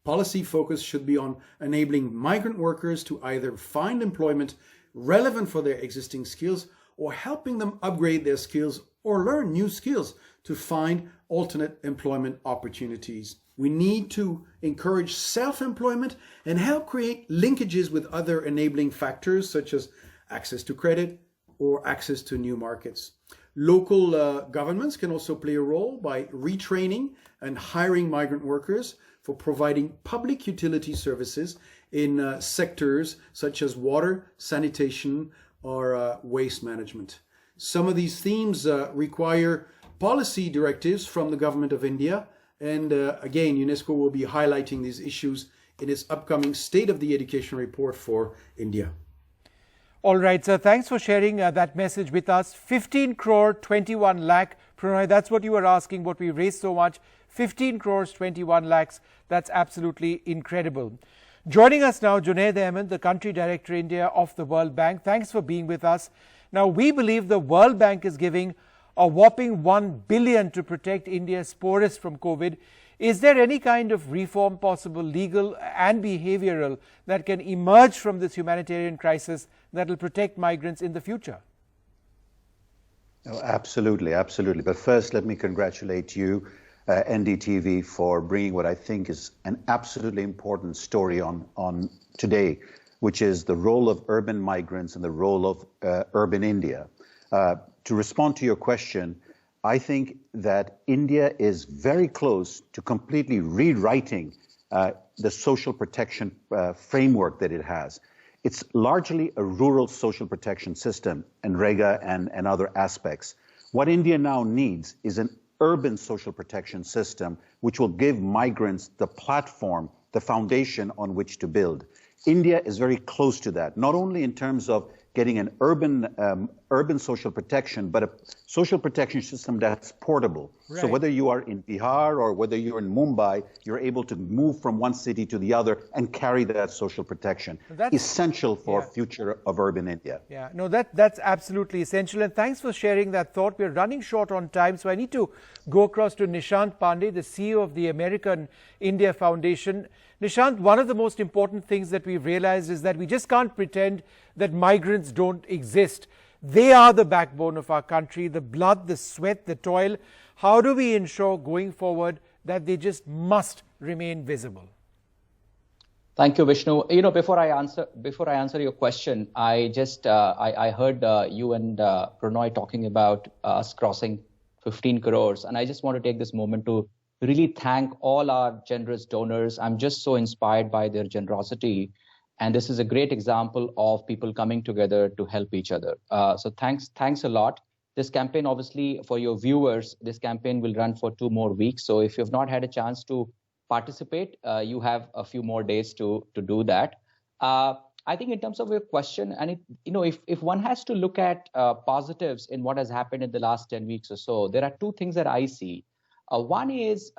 Speaker 19: Policy focus should be on enabling migrant workers to either find employment relevant for their existing skills or helping them upgrade their skills or learn new skills to find alternate employment opportunities. We need to encourage self-employment and help create linkages with other enabling factors such as access to credit or access to new markets. Local governments can also play a role by retraining and hiring migrant workers for providing public utility services in sectors such as water, sanitation, or waste management. Some of these themes require policy directives from the government of India. And again, UNESCO will be highlighting these issues in its upcoming State of the Education report for India.
Speaker 2: All right, sir. Thanks for sharing that message with us. 15 crore 21 lakh. Pranay, that's what you were asking, what we raised so much. 15 crores 21 lakhs. That's absolutely incredible. Joining us now, Junaid Ahmed, the Country Director India of the World Bank. Thanks for being with us. Now, we believe the World Bank is giving a whopping 1 billion to protect India's poorest from COVID. Is there any kind of reform possible, legal and behavioral, that can emerge from this humanitarian crisis that will protect migrants in the future?
Speaker 20: Oh, absolutely, absolutely. But first, let me congratulate you, NDTV, for bringing what I think is an absolutely important story on today, which is the role of urban migrants and the role of urban India. To respond to your question, I think that India is very close to completely rewriting the social protection framework that it has. It's largely a rural social protection system, NREGA and other aspects. What India now needs is an urban social protection system which will give migrants the platform, the foundation on which to build. India is very close to that, not only in terms of getting an urban social protection, but a social protection system that's portable. Right. So whether you are in Bihar or whether you're in Mumbai, you're able to move from one city to the other and carry that social protection. That's essential for future of urban India.
Speaker 2: Yeah, no, that's absolutely essential. And thanks for sharing that thought. We're running short on time, so I need to go across to Nishant Pandey, the CEO of the American India Foundation. Nishant, one of the most important things that we've realized is that we just can't pretend that migrants don't exist. They are the backbone of our country, the blood, the sweat, the toil. How do we ensure going forward that they just must remain visible?
Speaker 21: Thank you, Vishnu. You know, before I answer your question, I just I heard you and Pranay talking about us crossing 15 crores, and I just want to take this moment to really thank all our generous donors. I'm just so inspired by their generosity. And this is a great example of people coming together to help each other. So thanks a lot. This campaign, obviously, for your viewers, this campaign will run for 2 more weeks. So if you've not had a chance to participate, you have a few more days to do that. I think in terms of your question, and if one has to look at positives in what has happened in the last 10 weeks or so, there are two things that I see. One is,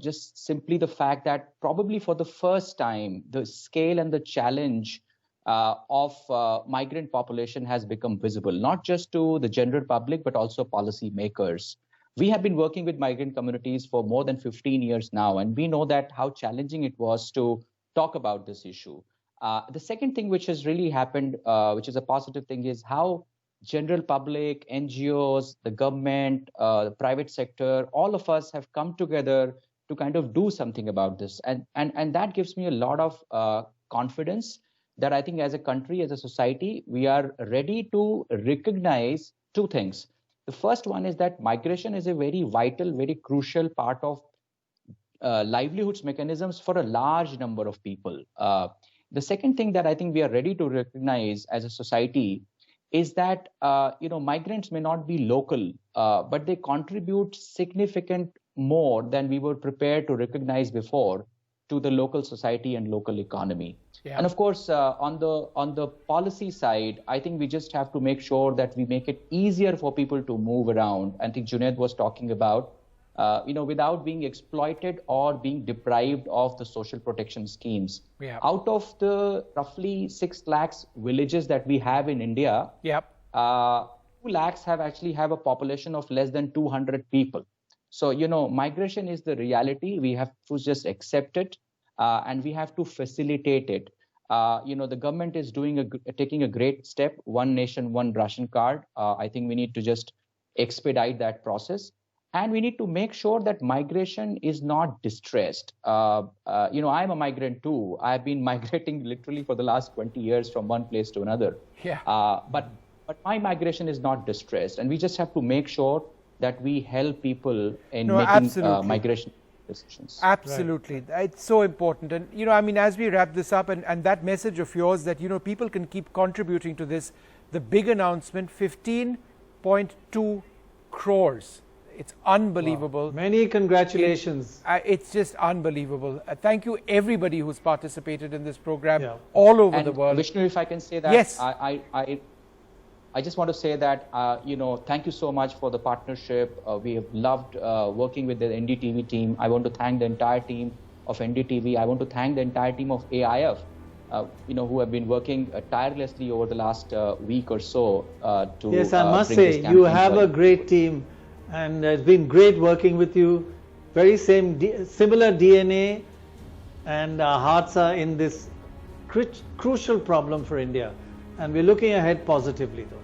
Speaker 21: just simply the fact that probably for the first time, the scale and the challenge of migrant population has become visible, not just to the general public, but also policy makers. We have been working with migrant communities for more than 15 years now, and we know that how challenging it was to talk about this issue. The second thing which has really happened, which is a positive thing, is how general public, NGOs, the government, the private sector, all of us have come together to kind of do something about this. And that gives me a lot of confidence that I think as a country, as a society, we are ready to recognize two things. The first one is that migration is a very vital, very crucial part of livelihoods mechanisms for a large number of people. The second thing that I think we are ready to recognize as a society is that migrants may not be local, but they contribute significant more than we were prepared to recognize before to the local society and local economy. Yeah. And of course, on the policy side, I think we just have to make sure that we make it easier for people to move around. I think Junaid was talking about, without being exploited or being deprived of the social protection schemes. Yeah. Out of the roughly 6 lakhs villages that we have in India, 2 lakhs have a population of less than 200 people. So, migration is the reality. We have to just accept it, and we have to facilitate it. The government is taking a great step, one nation, one ration card. I think we need to just expedite that process. And we need to make sure that migration is not distressed. I'm a migrant too. I've been migrating literally for the last 20 years from one place to another. Yeah. But my migration is not distressed. And we just have to make sure that we help people in making migration decisions.
Speaker 2: Absolutely. Right. It's so important. And, as we wrap this up, and that message of yours that, people can keep contributing to this, the big announcement, 15.2 crores. It's unbelievable.
Speaker 4: Wow. Many congratulations.
Speaker 2: It's just unbelievable. Thank you everybody who's participated in this program all over the world.
Speaker 21: Vishnu, if I can say that, yes. I just want to say that, thank you so much for the partnership. We have loved working with the NDTV team. I want to thank the entire team of NDTV. I want to thank the entire team of AIF, who have been working tirelessly over the last week or so to
Speaker 4: Yes, I must say, you have a great team. And it's been great working with you. Very similar DNA, and our hearts are in this crucial problem for India. And we're looking ahead positively, though.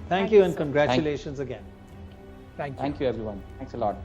Speaker 4: Thank you and congratulations again.
Speaker 21: Thank you, everyone. Thanks a lot.